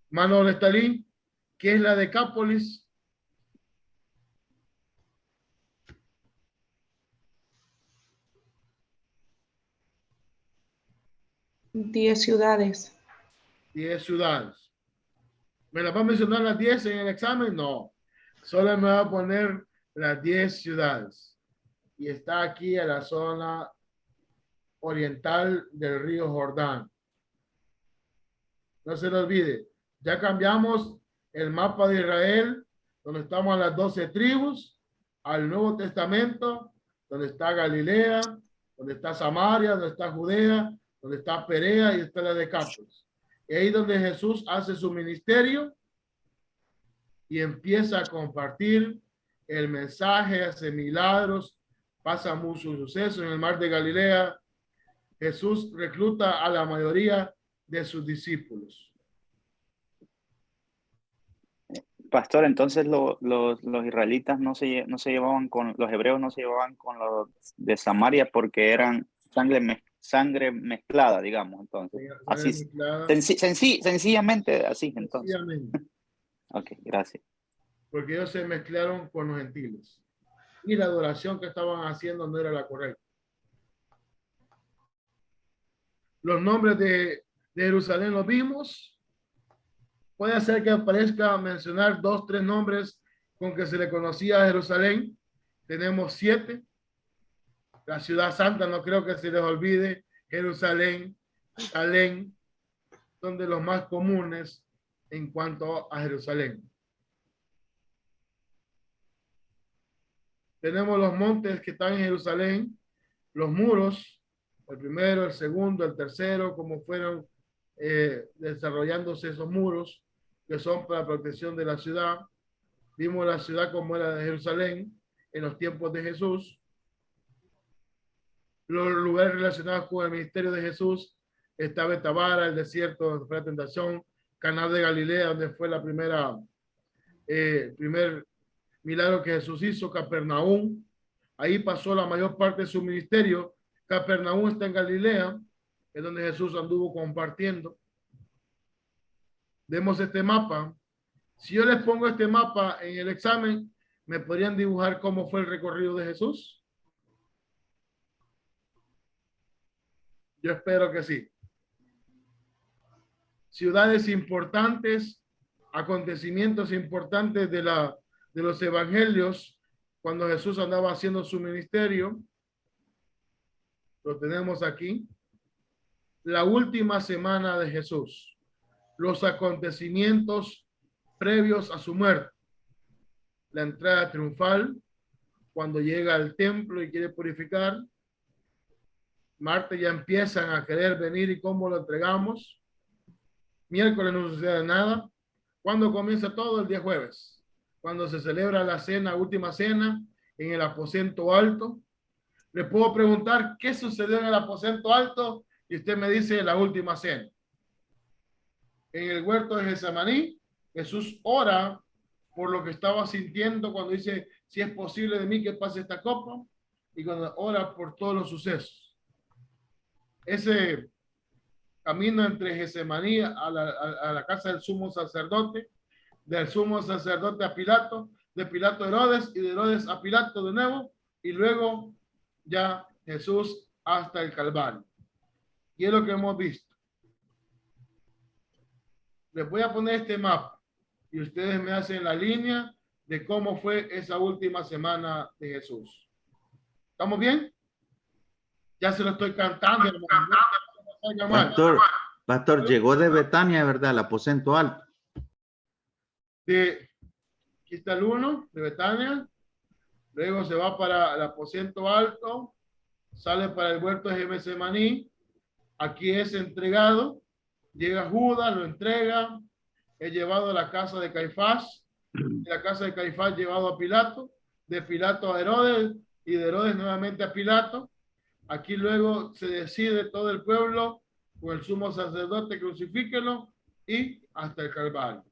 Manuel Estalín, ¿qué es la Decápolis? Diez ciudades. 10 ciudades. ¿Me las va a mencionar las 10 en el examen? No. Solo me va a poner las 10 ciudades. Y está aquí en la zona oriental del río Jordán. No se lo olvide. Ya cambiamos el mapa de Israel, donde estamos las 12 tribus, al Nuevo Testamento, donde está Galilea, donde está Samaria, donde está Judea, donde está Perea y está la Decápolis. Y ahí donde Jesús hace su ministerio y empieza a compartir el mensaje, hace milagros, pasa muchos sucesos en el mar de Galilea. Jesús recluta a la mayoría de sus discípulos. Pastor, entonces los israelitas no se llevaban con, los hebreos no se llevaban con los de Samaria porque eran sangre mezclada, digamos, entonces. Así, sencillamente así, entonces. Sencillamente. Ok, gracias. Porque ellos se mezclaron con los gentiles. Y la adoración que estaban haciendo no era la correcta. Los nombres de Jerusalén los vimos. Puede ser que aparezca mencionar 2, 3 nombres con que se le conocía a Jerusalén. Tenemos 7. La ciudad santa, no creo que se les olvide. Jerusalén, Salem, son de los más comunes en cuanto a Jerusalén. Tenemos los montes que están en Jerusalén, los muros, el primero, el segundo, el tercero, como fueron desarrollándose esos muros, que son para la protección de la ciudad. Vimos la ciudad como era de Jerusalén en los tiempos de Jesús. Los lugares relacionados con el ministerio de Jesús, está Betabara, el desierto donde fue la tentación, Caná de Galilea, donde fue la primer milagro que Jesús hizo, Capernaum. Ahí pasó la mayor parte de su ministerio. Capernaum está en Galilea, es donde Jesús anduvo compartiendo. Vemos este mapa. Si yo les pongo este mapa en el examen, ¿me podrían dibujar cómo fue el recorrido de Jesús? Yo espero que sí. Ciudades importantes, acontecimientos importantes de los evangelios, cuando Jesús andaba haciendo su ministerio. Lo tenemos aquí. La última semana de Jesús. Los acontecimientos previos a su muerte. La entrada triunfal, cuando llega al templo y quiere purificar. Martes ya empiezan a querer venir y cómo lo entregamos. Miércoles no sucede nada. ¿Cuándo comienza todo? El día jueves. Cuando se celebra la cena, última cena, en el aposento alto. Le puedo preguntar qué sucedió en el aposento alto y usted me dice la última cena. En el huerto de Getsemaní, Jesús ora por lo que estaba sintiendo cuando dice, si es posible de mí que pase esta copa, y cuando ora por todos los sucesos. Ese camino entre Getsemaní a la casa del sumo sacerdote, del sumo sacerdote a Pilato, de Pilato a Herodes y de Herodes a Pilato de nuevo, y luego ya Jesús hasta el Calvario. Y es lo que hemos visto. Les voy a poner este mapa y ustedes me hacen la línea de cómo fue esa última semana de Jesús. ¿Estamos bien? Ya se lo estoy cantando, hermano. Pastor, llegó de Betania, ¿verdad? El aposento alto. Aquí está el 1 de Betania. Luego se va para el aposento alto. Sale para el huerto de Getsemaní. Aquí es entregado. Llega Judas, lo entrega. Es llevado a la casa de Caifás. De la casa de Caifás llevado a Pilato. De Pilato a Herodes. Y de Herodes nuevamente a Pilato. Aquí luego se decide todo el pueblo con el sumo sacerdote, crucifíquelo, y hasta el Calvario.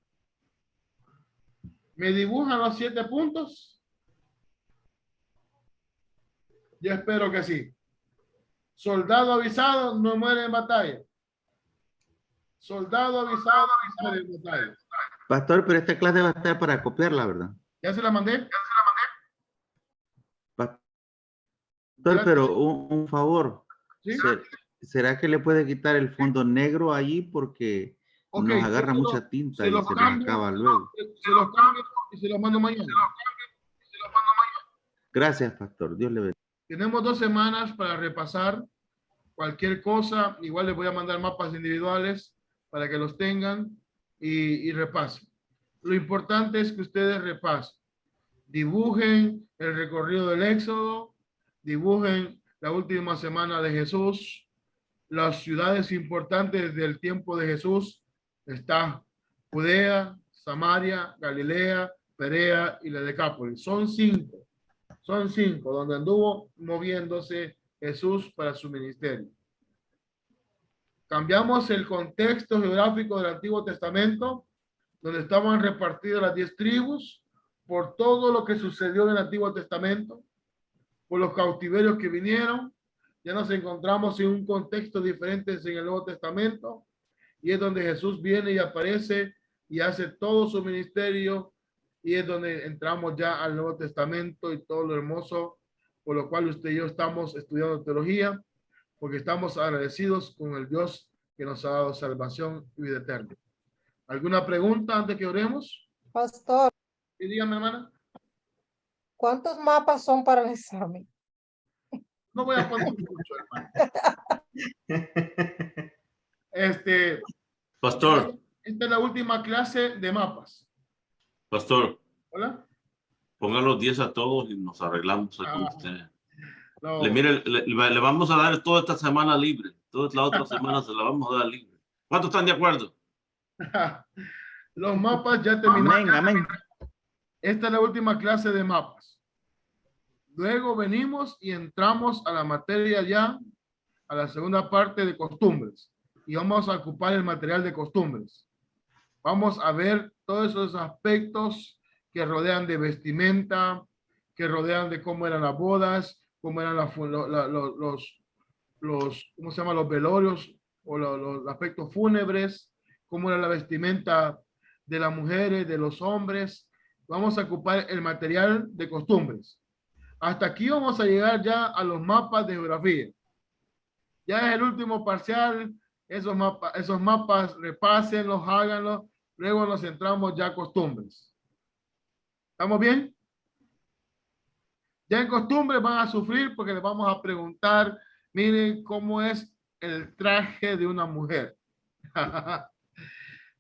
¿Me dibujan los 7 puntos? Yo espero que sí. Soldado avisado no muere en batalla. Soldado avisado no muere en batalla. Pastor, pero esta clase va a estar para copiarla, ¿verdad? ¿Ya se la mandé? Pastor, pero un favor. ¿Sí? ¿Será que le puede quitar el fondo negro allí? Porque nos agarra mucha tinta y se nos acaba luego. Se los cambio y se los mando mañana. Gracias, pastor. Dios le bendiga. Tenemos 2 semanas para repasar cualquier cosa. Igual les voy a mandar mapas individuales para que los tengan y repasen. Lo importante es que ustedes repasen. Dibujen el recorrido del Éxodo. Dibujen la última semana de Jesús. Las ciudades importantes del tiempo de Jesús está Judea, Samaria, Galilea, Perea y la Decápolis. Son 5 donde anduvo moviéndose Jesús para su ministerio. Cambiamos el contexto geográfico del Antiguo Testamento, donde estaban repartidas las 10 tribus, por todo lo que sucedió en el Antiguo Testamento, por los cautiverios que vinieron. Ya nos encontramos en un contexto diferente en el Nuevo Testamento, y es donde Jesús viene y aparece y hace todo su ministerio, y es donde entramos ya al Nuevo Testamento y todo lo hermoso por lo cual usted y yo estamos estudiando teología, porque estamos agradecidos con el Dios que nos ha dado salvación y vida eterna. ¿Alguna pregunta antes que oremos? Pastor. Sí, dígame, hermana. ¿Cuántos mapas son para el examen? No voy a poner mucho, hermano. Pastor. Esta es la última clase de mapas. Pastor. Hola. Pongan los 10 a todos y nos arreglamos con usted. No. Le vamos a dar toda esta semana libre. Toda la otra semana se la vamos a dar libre. ¿Cuántos están de acuerdo? Los mapas ya terminaron. Amén. Esta es la última clase de mapas. Luego venimos y entramos a la materia ya, a la segunda parte de costumbres. Y vamos a ocupar el material de costumbres. Vamos a ver todos esos aspectos que rodean de vestimenta, que rodean de cómo eran las bodas, cómo eran ¿cómo se llama? Los velorios o los aspectos fúnebres, cómo era la vestimenta de las mujeres, de los hombres. Vamos a ocupar el material de costumbres. Hasta aquí vamos a llegar ya a los mapas de geografía. Ya es el último parcial. Esos mapas repásenlos, háganlos. Luego nos centramos ya a costumbres. ¿Estamos bien? Ya en costumbres van a sufrir porque les vamos a preguntar, miren cómo es el traje de una mujer.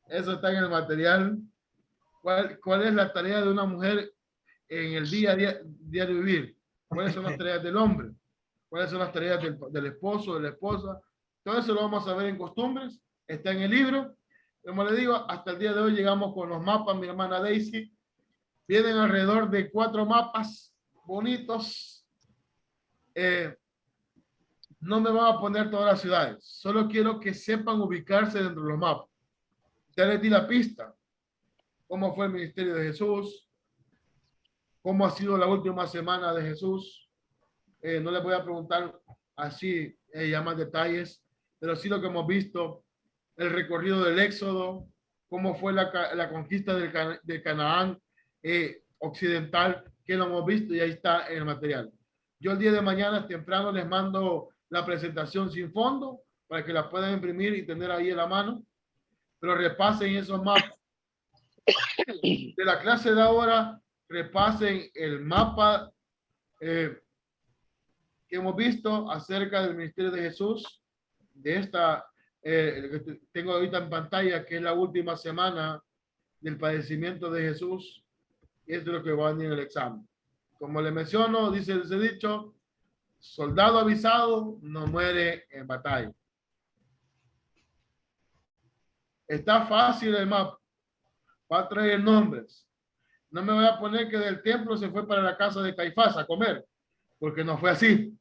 Eso está en el material. ¿Cuál es la tarea de una mujer en el día a día de vivir? ¿Cuáles son las tareas del hombre? ¿Cuáles son las tareas del esposo, de la esposa? Todo eso lo vamos a ver en costumbres. Está en el libro. Como le digo, hasta el día de hoy llegamos con los mapas, mi hermana Daisy. Vienen alrededor de 4 mapas bonitos. No me van a poner todas las ciudades. Solo quiero que sepan ubicarse dentro de los mapas. Ya les di la pista. cómo fue el ministerio de Jesús, cómo ha sido la última semana de Jesús. No les voy a preguntar así ya más detalles, pero sí lo que hemos visto, el recorrido del Éxodo, cómo fue la conquista del Canaán occidental, que lo hemos visto y ahí está en el material. Yo el día de mañana temprano les mando la presentación sin fondo para que la puedan imprimir y tener ahí en la mano, pero repasen esos mapas. De la clase de ahora, repasen el mapa que hemos visto acerca del ministerio de Jesús, de esta, que tengo ahorita en pantalla, que es la última semana del padecimiento de Jesús, y es de lo que va a venir en el examen. Como le menciono, dice ese dicho, soldado avisado no muere en batalla. Está fácil el mapa, va a traer nombres. No me voy a poner que del templo se fue para la casa de Caifás a comer, porque no fue así.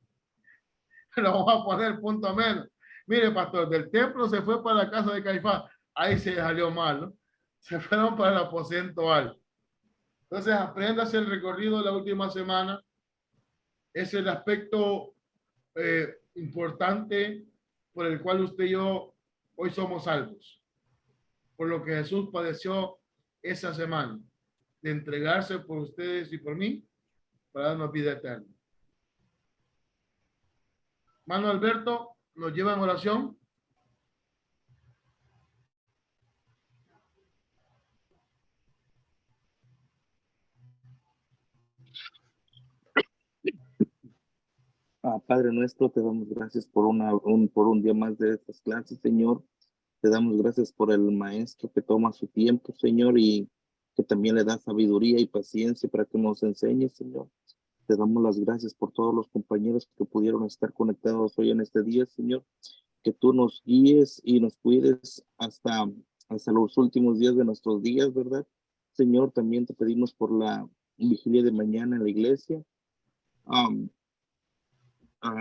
Lo vamos a poner punto a menos. Mire, pastor, del templo se fue para la casa de Caifás. Ahí se salió mal, ¿no? Se fueron para el aposento alto. Entonces, apréndase el recorrido de la última semana. Es el aspecto importante por el cual usted y yo hoy somos salvos. Por lo que Jesús padeció esa semana, de entregarse por ustedes y por mí para darnos vida eterna. Mano Alberto, nos lleva en oración. Padre nuestro, te damos gracias por un día más de estas clases, Señor. Te damos gracias por el maestro que toma su tiempo, Señor, y que también le da sabiduría y paciencia para que nos enseñe, Señor. Te damos las gracias por todos los compañeros que pudieron estar conectados hoy en este día, Señor. Que tú nos guíes y nos cuides hasta los últimos días de nuestros días, ¿verdad? Señor, también te pedimos por la vigilia de mañana en la iglesia.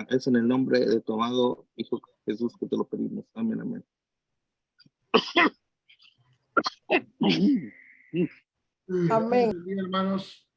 Es en el nombre de tu amado Hijo Jesús que te lo pedimos. Amén, amén. Amén. Hermanos.